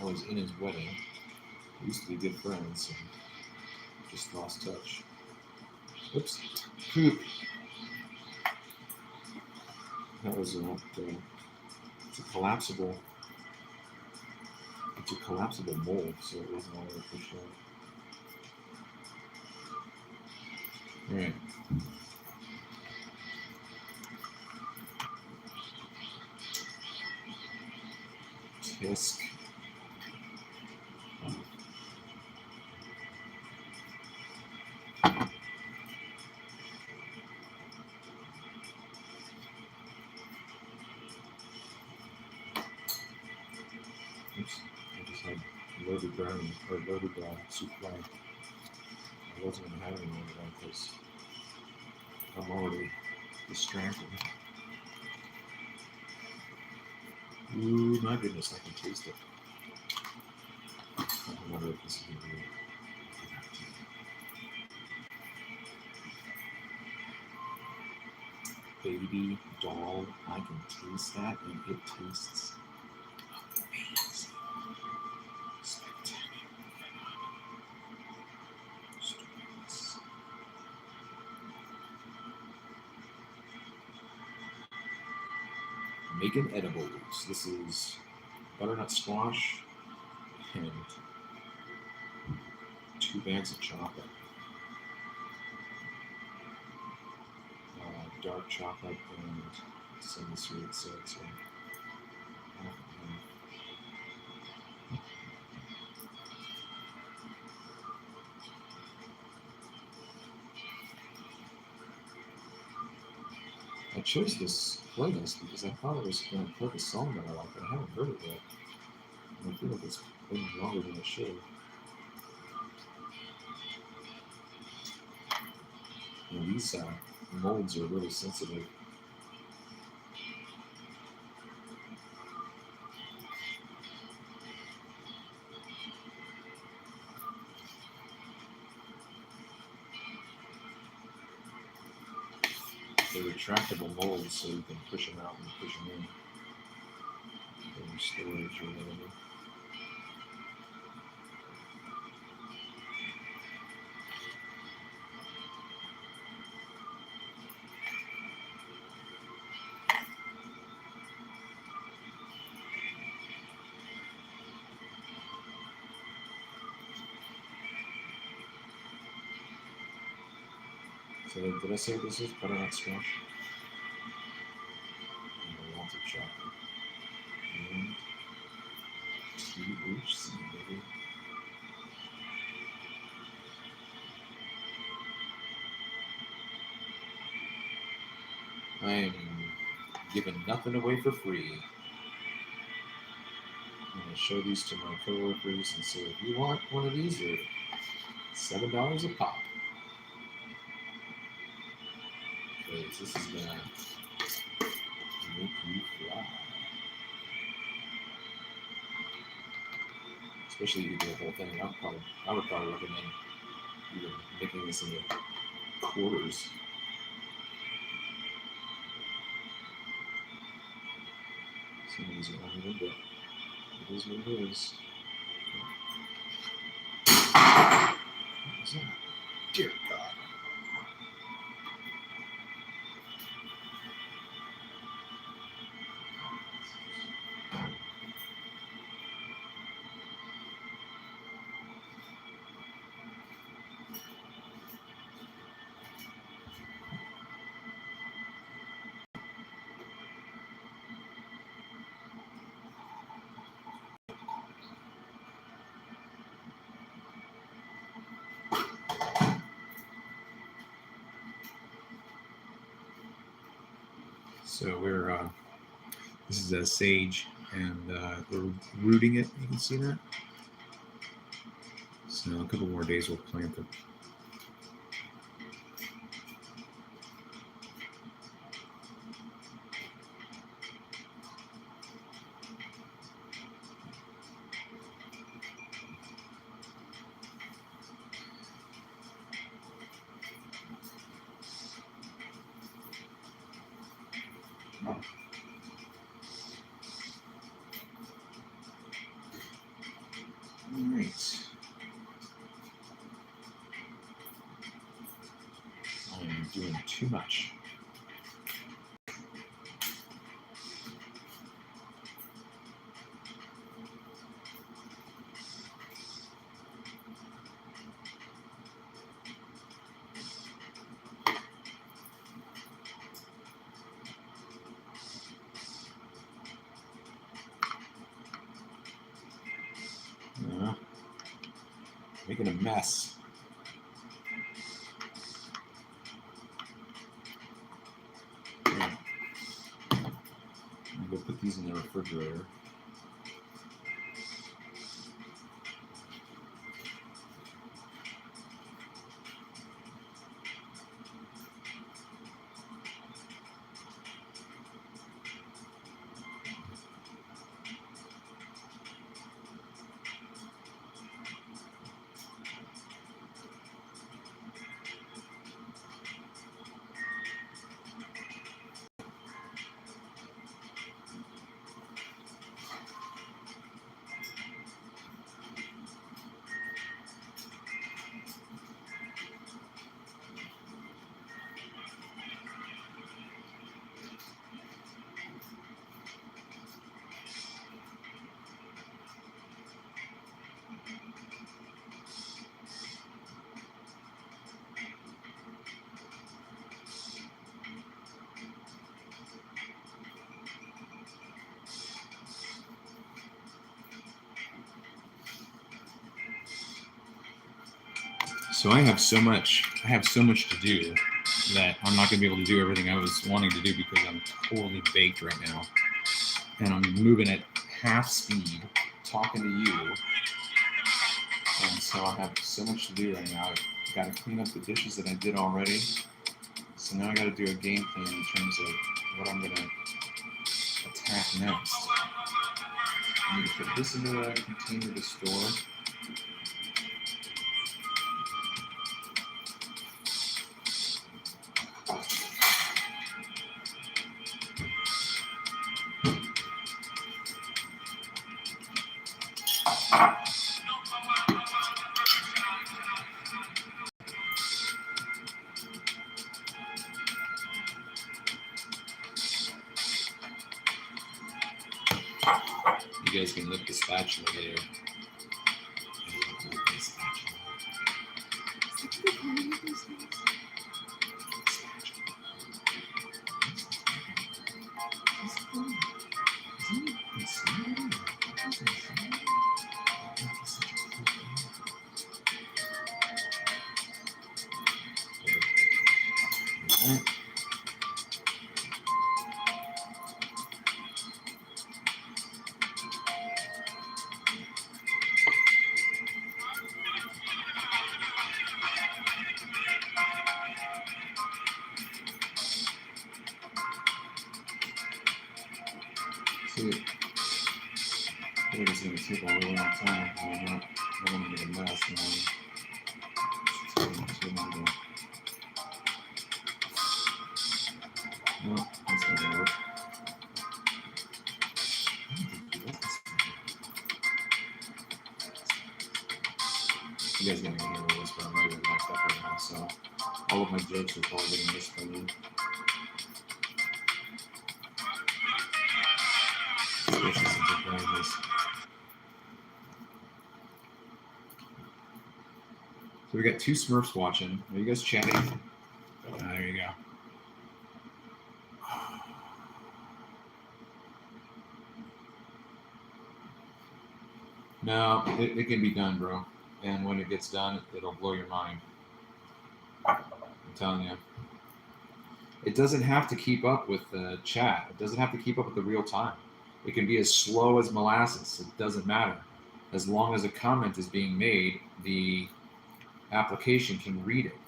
I was in his wedding. We used to be good friends and just lost touch. Oops. That was it's a collapsible mold, so it wasn't all the way pushed out. Right. Tisk. Oops. I just had loaded brownie or loaded souffle. I wasn't going to have any more of that because I'm already distracted. Ooh, my goodness, I can taste it. I wonder if this is going to be baby doll. I can taste that, and it tastes amazing. Spectacular. Stupendous. Making edibles. This is butternut squash and 2 bags of chocolate. Dark chocolate and semi-sweet, so it's half and half. I chose this playlist because I thought it was going to play a song that I like, but I haven't heard it yet. And I feel like it's been longer than it should. And these molds are really sensitive. They're retractable molds, so you can push them out and push them in for your storage or whatever. So did I say this is butternut squash? And lots of chocolate. And THC, baby. I'm giving nothing away for free. I'm going to show these to my coworkers and say, if you want one of these, or $7 a pop. Because this is gonna make you fly. Especially if you do the whole thing. I would probably recommend even making this into quarters. Some of these are only but it is what it is. What was that? Dear God. So this is a sage, and we're rooting it. You can see that. So a couple more days we'll plant it. All right. I'm doing too much. Making a mess. Yeah. I'm gonna go put these in the refrigerator. So I have so much to do that I'm not going to be able to do everything I was wanting to do because I'm totally baked right now. And I'm moving at half speed, talking to you. And so I have so much to do right now. I've got to clean up the dishes that I did already. So now I got to do a game plan in terms of what I'm going to attack next. I need to put this into a container to store. You guys can lift the spatula later. take a really long time. I'm not going to get a mess. No, that's not gonna work. You guys gonna hear this, but I'm really messed up right now, so all of my jokes are probably getting missed by you. Especially since I'm playing this. So we got two Smurfs watching. Are you guys chatting? There you go. No, it can be done, bro. And when it gets done, it'll blow your mind. I'm telling you. It doesn't have to keep up with the chat. It doesn't have to keep up with the real time. It can be as slow as molasses. It doesn't matter. As long as a comment is being made, the application can read it.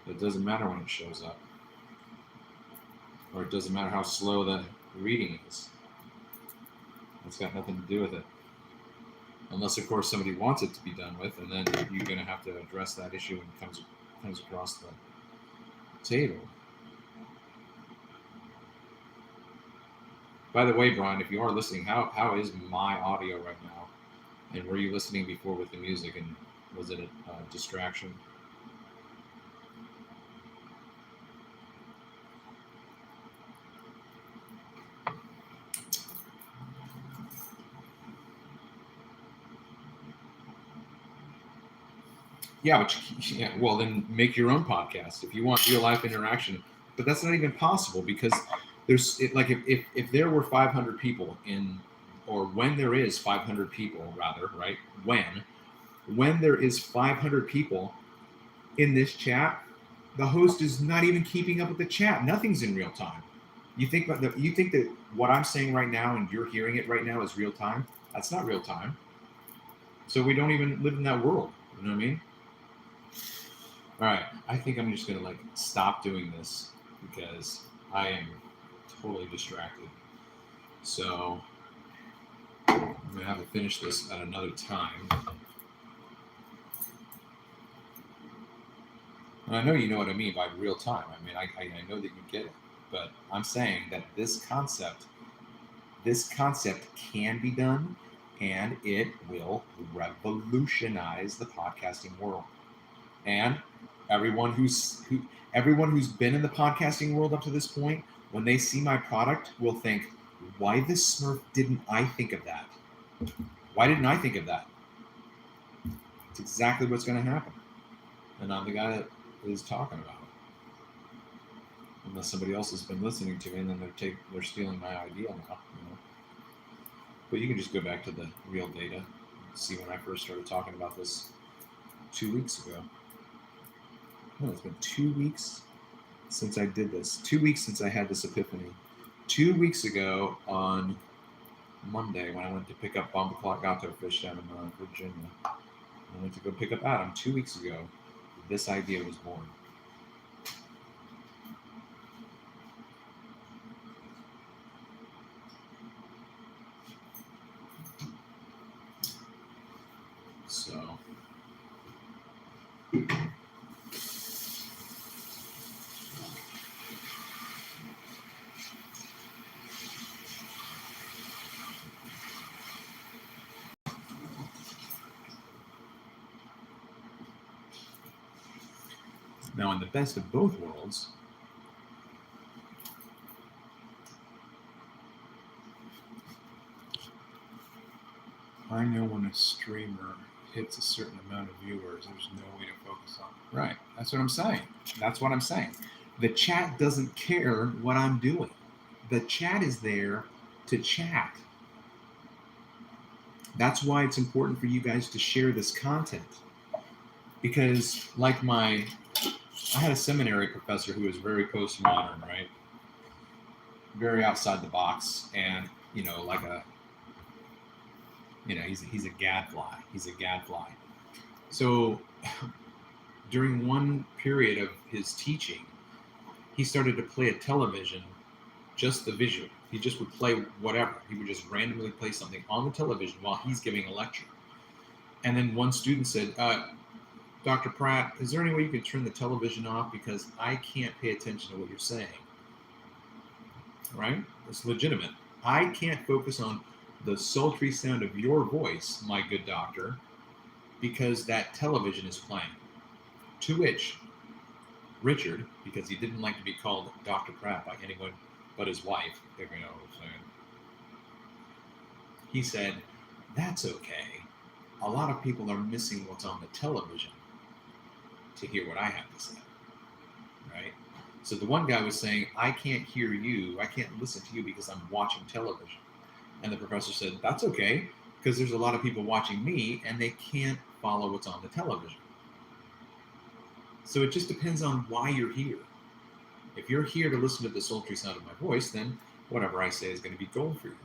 It doesn't matter when it shows up. Or it doesn't matter how slow the reading is. It's got nothing to do with it. Unless, of course, somebody wants it to be done with, and then you're going to have to address that issue when it comes across the table. By the way, Brian, if you are listening, how is my audio right now? And were you listening before with the music, and was it a distraction? Yeah, well, then make your own podcast if you want real life interaction. But that's not even possible because if there were 500 people or when there is 500 people rather, right? When there is 500 people in this chat, the host is not even keeping up with the chat. Nothing's in real time. You think that what I'm saying right now and you're hearing it right now is real time? That's not real time. So we don't even live in that world. You know what I mean? All right, I think I'm just gonna stop doing this because I am totally distracted. So I'm gonna have to finish this at another time. And I know you know what I mean by real time. I mean, I know that you get it, but I'm saying that this concept can be done, and it will revolutionize the podcasting world. And everyone who's been in the podcasting world up to this point, when they see my product, will think, "Why the Smurf didn't I think of that? Why didn't I think of that?" It's exactly what's going to happen, and I'm the guy that is talking about it. Unless somebody else has been listening to me, and then they're stealing my idea now. But you can just go back to the real data and see when I first started talking about this 2 weeks ago. No, it's been 2 weeks since I did this. 2 weeks since I had this epiphany. 2 weeks ago on Monday when I went to pick up Bomba Gato fish down in Virginia. I went to go pick up Adam 2 weeks ago. This idea was born. So... Now, in the best of both worlds, I know when a streamer hits a certain amount of viewers, there's no way to focus on it. right, that's what I'm saying. That's what I'm saying. The chat doesn't care what I'm doing. The chat is there to chat. That's why it's important for you guys to share this content. Because I had a seminary professor who was very postmodern, right? Very outside the box, and he's a gadfly. He's a gadfly. So during one period of his teaching, he started to play a television just the visual. He just would play whatever. He would just randomly play something on the television while he's giving a lecture. And then one student said, Dr. Pratt, is there any way you can turn the television off because I can't pay attention to what you're saying? Right? It's legitimate. I can't focus on the sultry sound of your voice, my good doctor, because that television is playing. To which Richard, because he didn't like to be called Dr. Pratt by anyone but his wife, if you know what I'm saying, he said, that's okay. A lot of people are missing what's on the television to hear what I have to say, right? So the one guy was saying, I can't hear you, I can't listen to you because I'm watching television. And the professor said, that's okay, because there's a lot of people watching me and they can't follow what's on the television. So it just depends on why you're here. If you're here to listen to the sultry sound of my voice, then whatever I say is going to be gold for you.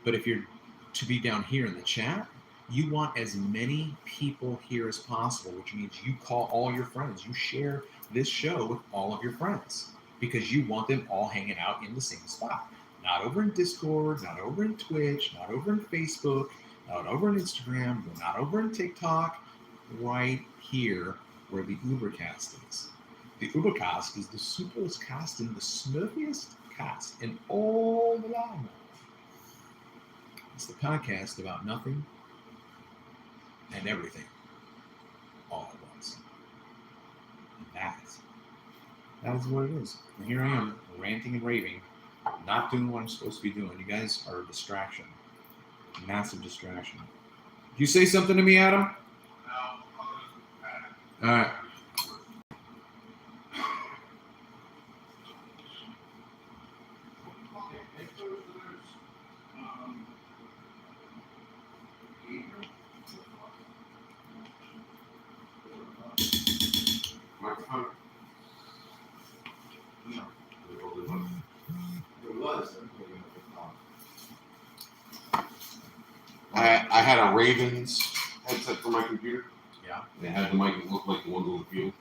But if you're to be down here in the chat, you want as many people here as possible, which means you call all your friends. You share this show with all of your friends because you want them all hanging out in the same spot. Not over in Discord, not over in Twitch, not over in Facebook, not over in Instagram, not over in TikTok, right here where the Ubercast is. The Ubercast is the superest cast and the smoothest cast in all the land. It's the podcast about nothing and everything all at once. And that is what it is. And here I am, ranting and raving, not doing what I'm supposed to be doing. You guys are a distraction. Massive distraction. Did you say something to me, Adam? No. All right. I had a Ravens headset for my computer. Yeah. They had the mic that looked like the ones on the field.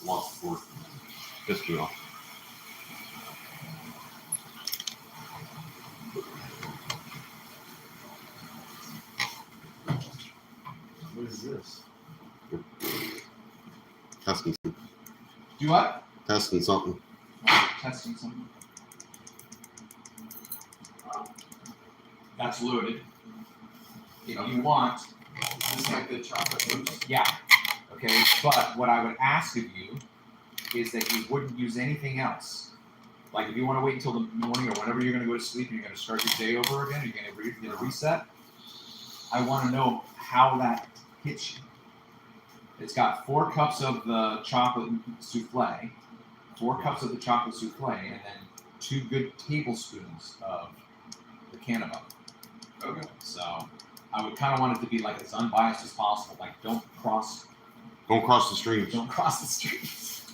Lost the cord. Pissed me off. What is this? Testing. Do what? Testing something. Testing something. That's loaded. If you want, Is this like the chocolate mousse? yeah. Okay, but what I would ask of you is that you wouldn't use anything else. Like if you want to wait until the morning or whenever you're going to go to sleep and you're going to start your day over again, you're going to get a reset. I want to know how that hits you. It's got 4 cups of the chocolate souffle, 4 cups of the chocolate souffle, and then 2 good tablespoons of the can of butter. Okay. So I would kind of want it to be like as unbiased as possible. Like don't cross the streams. the streams.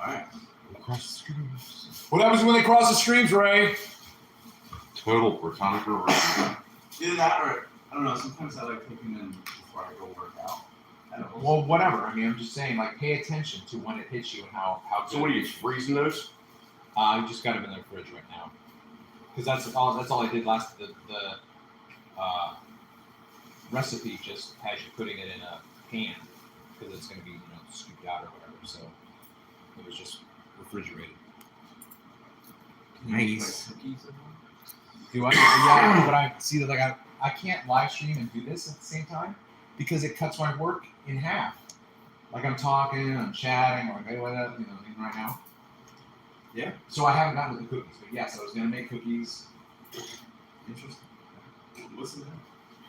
All right. Don't cross the streams. What happens when they cross the streams, Ray? Total platonic reversal. Either that or, I don't know, sometimes I like cooking them before I go work out. I don't know. Well, whatever. I mean, I'm just saying, like, pay attention to when it hits you and how So what are you freezing those? I just got them in the fridge right now. Because that's all I did last. The recipe just has you putting it in a pan because it's going to be scooped out or whatever. So it was just refrigerated. Nice. Do I? Yeah, but I see that like I can't live stream and do this at the same time because it cuts my work in half. Like I'm talking, I'm chatting, or like that, right now. Yeah. So I haven't gotten to the cookies, but yes, I was gonna make cookies. Interesting. What's in there?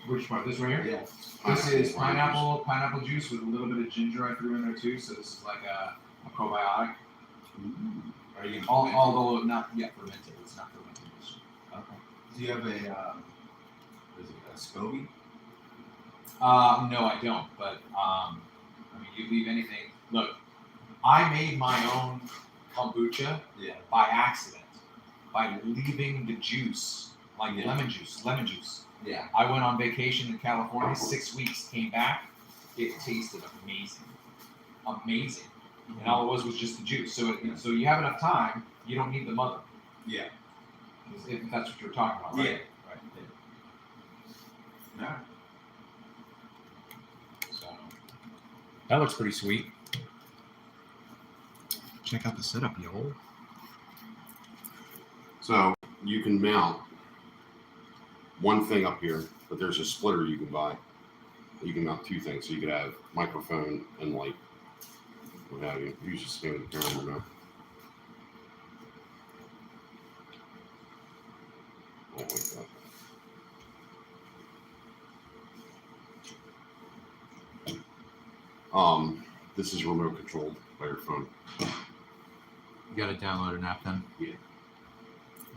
Which part? This right here? Yeah. This is pineapple juice with a little bit of ginger I threw in there too. So this is like a probiotic. Are you Although not yet fermented. It's not fermented. Okay. Do you have a SCOBY? No, I don't. But I mean, you leave anything. Look, I made my own kombucha by accident by leaving the juice, like lemon juice. Yeah. I went on vacation in California, 6 weeks, came back. It tasted amazing. And all it was just the juice. So you have enough time. You don't need the mother. Yeah. If that's what you're talking about, right? Yeah. Right. Yeah. So that looks pretty sweet. Check out the setup, yo. So you can mount one thing up here, but there's a splitter you can buy. You can mount two things, so you could have microphone and light. What have you? You just stand the camera now. Oh my god. This is remote controlled by your phone. You got to download an app then. Yeah.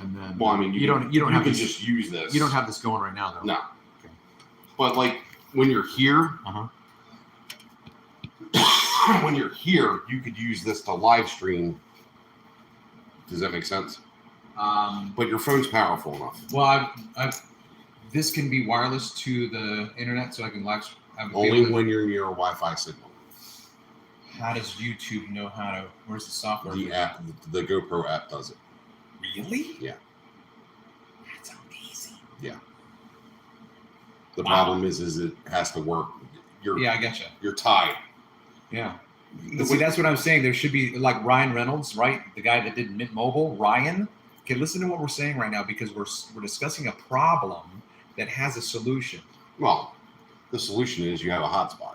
And then Well, I mean, you don't you have can this, just use this. you don't have this going right now though. No. Okay. But like when you're here, when you're here, you could use this to live stream. Does that make sense? But your phone's powerful enough. Well, this can be wireless to the internet, so I can live. Only when you're near a Wi-Fi signal. How does YouTube know how to? Where's the software? The app, the GoPro app does it. Really? Yeah. That's amazing. Yeah. The problem is it has to work. Yeah, I getcha. You're tied. Yeah. See, that's what I'm saying. There should be like Ryan Reynolds, right? The guy that did Mint Mobile, Ryan. Okay, listen to what we're saying right now because we're discussing a problem that has a solution. Well, the solution is you have a hotspot.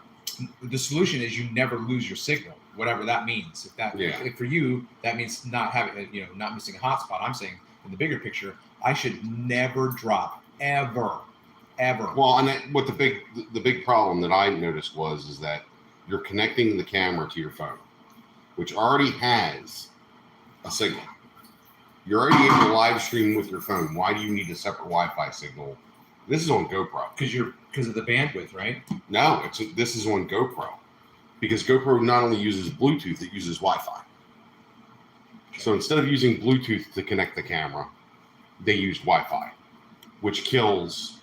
The solution is you never lose your signal, whatever that means. If for you that means not having, not missing a hotspot. I'm saying in the bigger picture, I should never drop ever. Well, and what the big problem that I noticed is that you're connecting the camera to your phone, which already has a signal. You're already able to live stream with your phone. Why do you need a separate Wi-Fi signal? This is on GoPro. Because of the bandwidth, right? No, this is on GoPro. Because GoPro not only uses Bluetooth, it uses Wi-Fi. So instead of using Bluetooth to connect the camera, they used Wi-Fi, which kills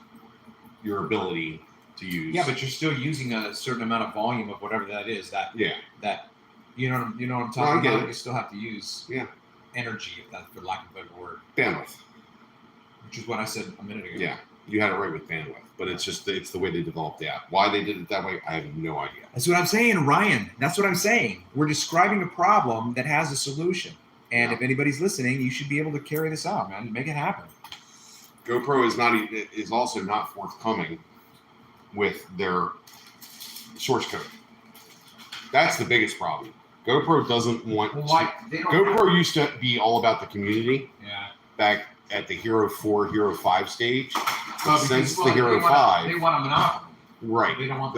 your ability to use. Yeah, but you're still using a certain amount of volume of whatever that is. That you know what I'm talking about. You still have to use energy, if that's for lack of a better word. Bandwidth. Which is what I said a minute ago. Yeah, you had it right with bandwidth, but it's the way they developed the app. Why they did it that way, I have no idea. That's what I'm saying, Ryan. That's what I'm saying. We're describing a problem that has a solution. And if anybody's listening, you should be able to carry this out, man. Make it happen. GoPro is also not forthcoming with their source code. That's the biggest problem. GoPro doesn't want GoPro used to be all about the community. Yeah. Back at the Hero 4, Hero 5 stage. But since the Hero 5. They want a monopoly. Right. They don't want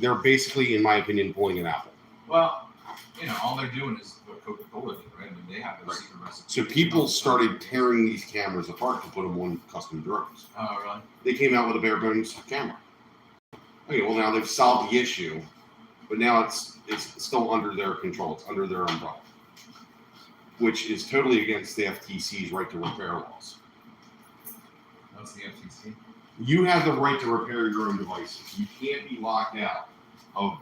they're basically, in my opinion, pulling an Apple. Well, all they're doing is what Coca-Cola did, right? I mean, they have their secret recipe. So people started tearing these cameras apart to put them on custom drones. Oh, really? They came out with a bare bones camera. Okay, well now they've solved the issue, but now it's still under their control. It's under their umbrella, which is totally against the FTC's right to repair laws. What's the FTC? You have the right to repair your own devices. You can't be locked out of.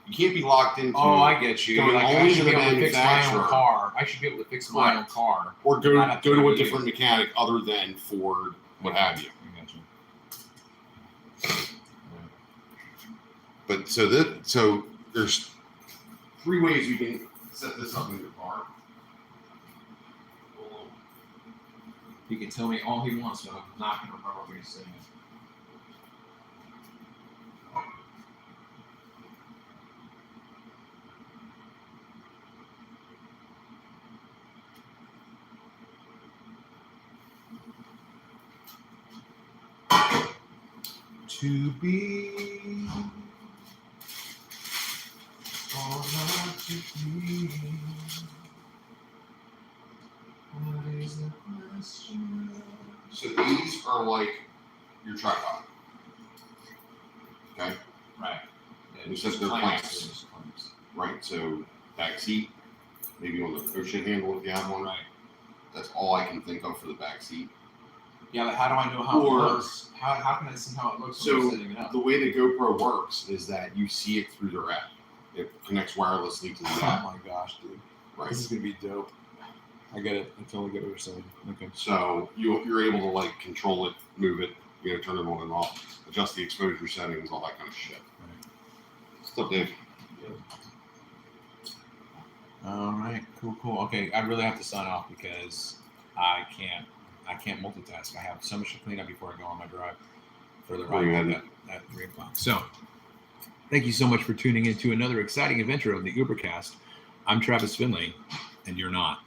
You can't be locked into. Oh, I get you. Going Like, only I to should the be able to fix my own manufacturer. car. I should be able to fix my own car. Or go Not have to to a go to different you. mechanic other than Ford, what have you. I got you. But so there's 3 ways you can set this up in your car. He can tell me all he wants, but I'm not going to remember what he's saying. To be or not to be. What is the question? So these are like your tripod. Okay? Right. You said they're clamps. Right, so back seat, maybe on the ocean handle if you have one. Right. That's all I can think of for the back seat. Yeah, but how do I know how Or- it looks? How can I see how it looks when So I'm setting it up? the way the GoPro works is that you see it through their app. It connects wirelessly to the Oh app. my gosh, dude. Right. This is going to be dope. I get it. I totally get what you're saying. Okay. So you're able to like control it, move it, turn it on and off, adjust the exposure settings, all that kind of shit. What's up, Dave? All right. Cool. Okay. I really have to sign off because I can't multitask. I have so much to clean up before I go on my drive for the ride at 3 o'clock. So thank you so much for tuning in to another exciting adventure of the Ubercast. I'm Travis Finley, and you're not.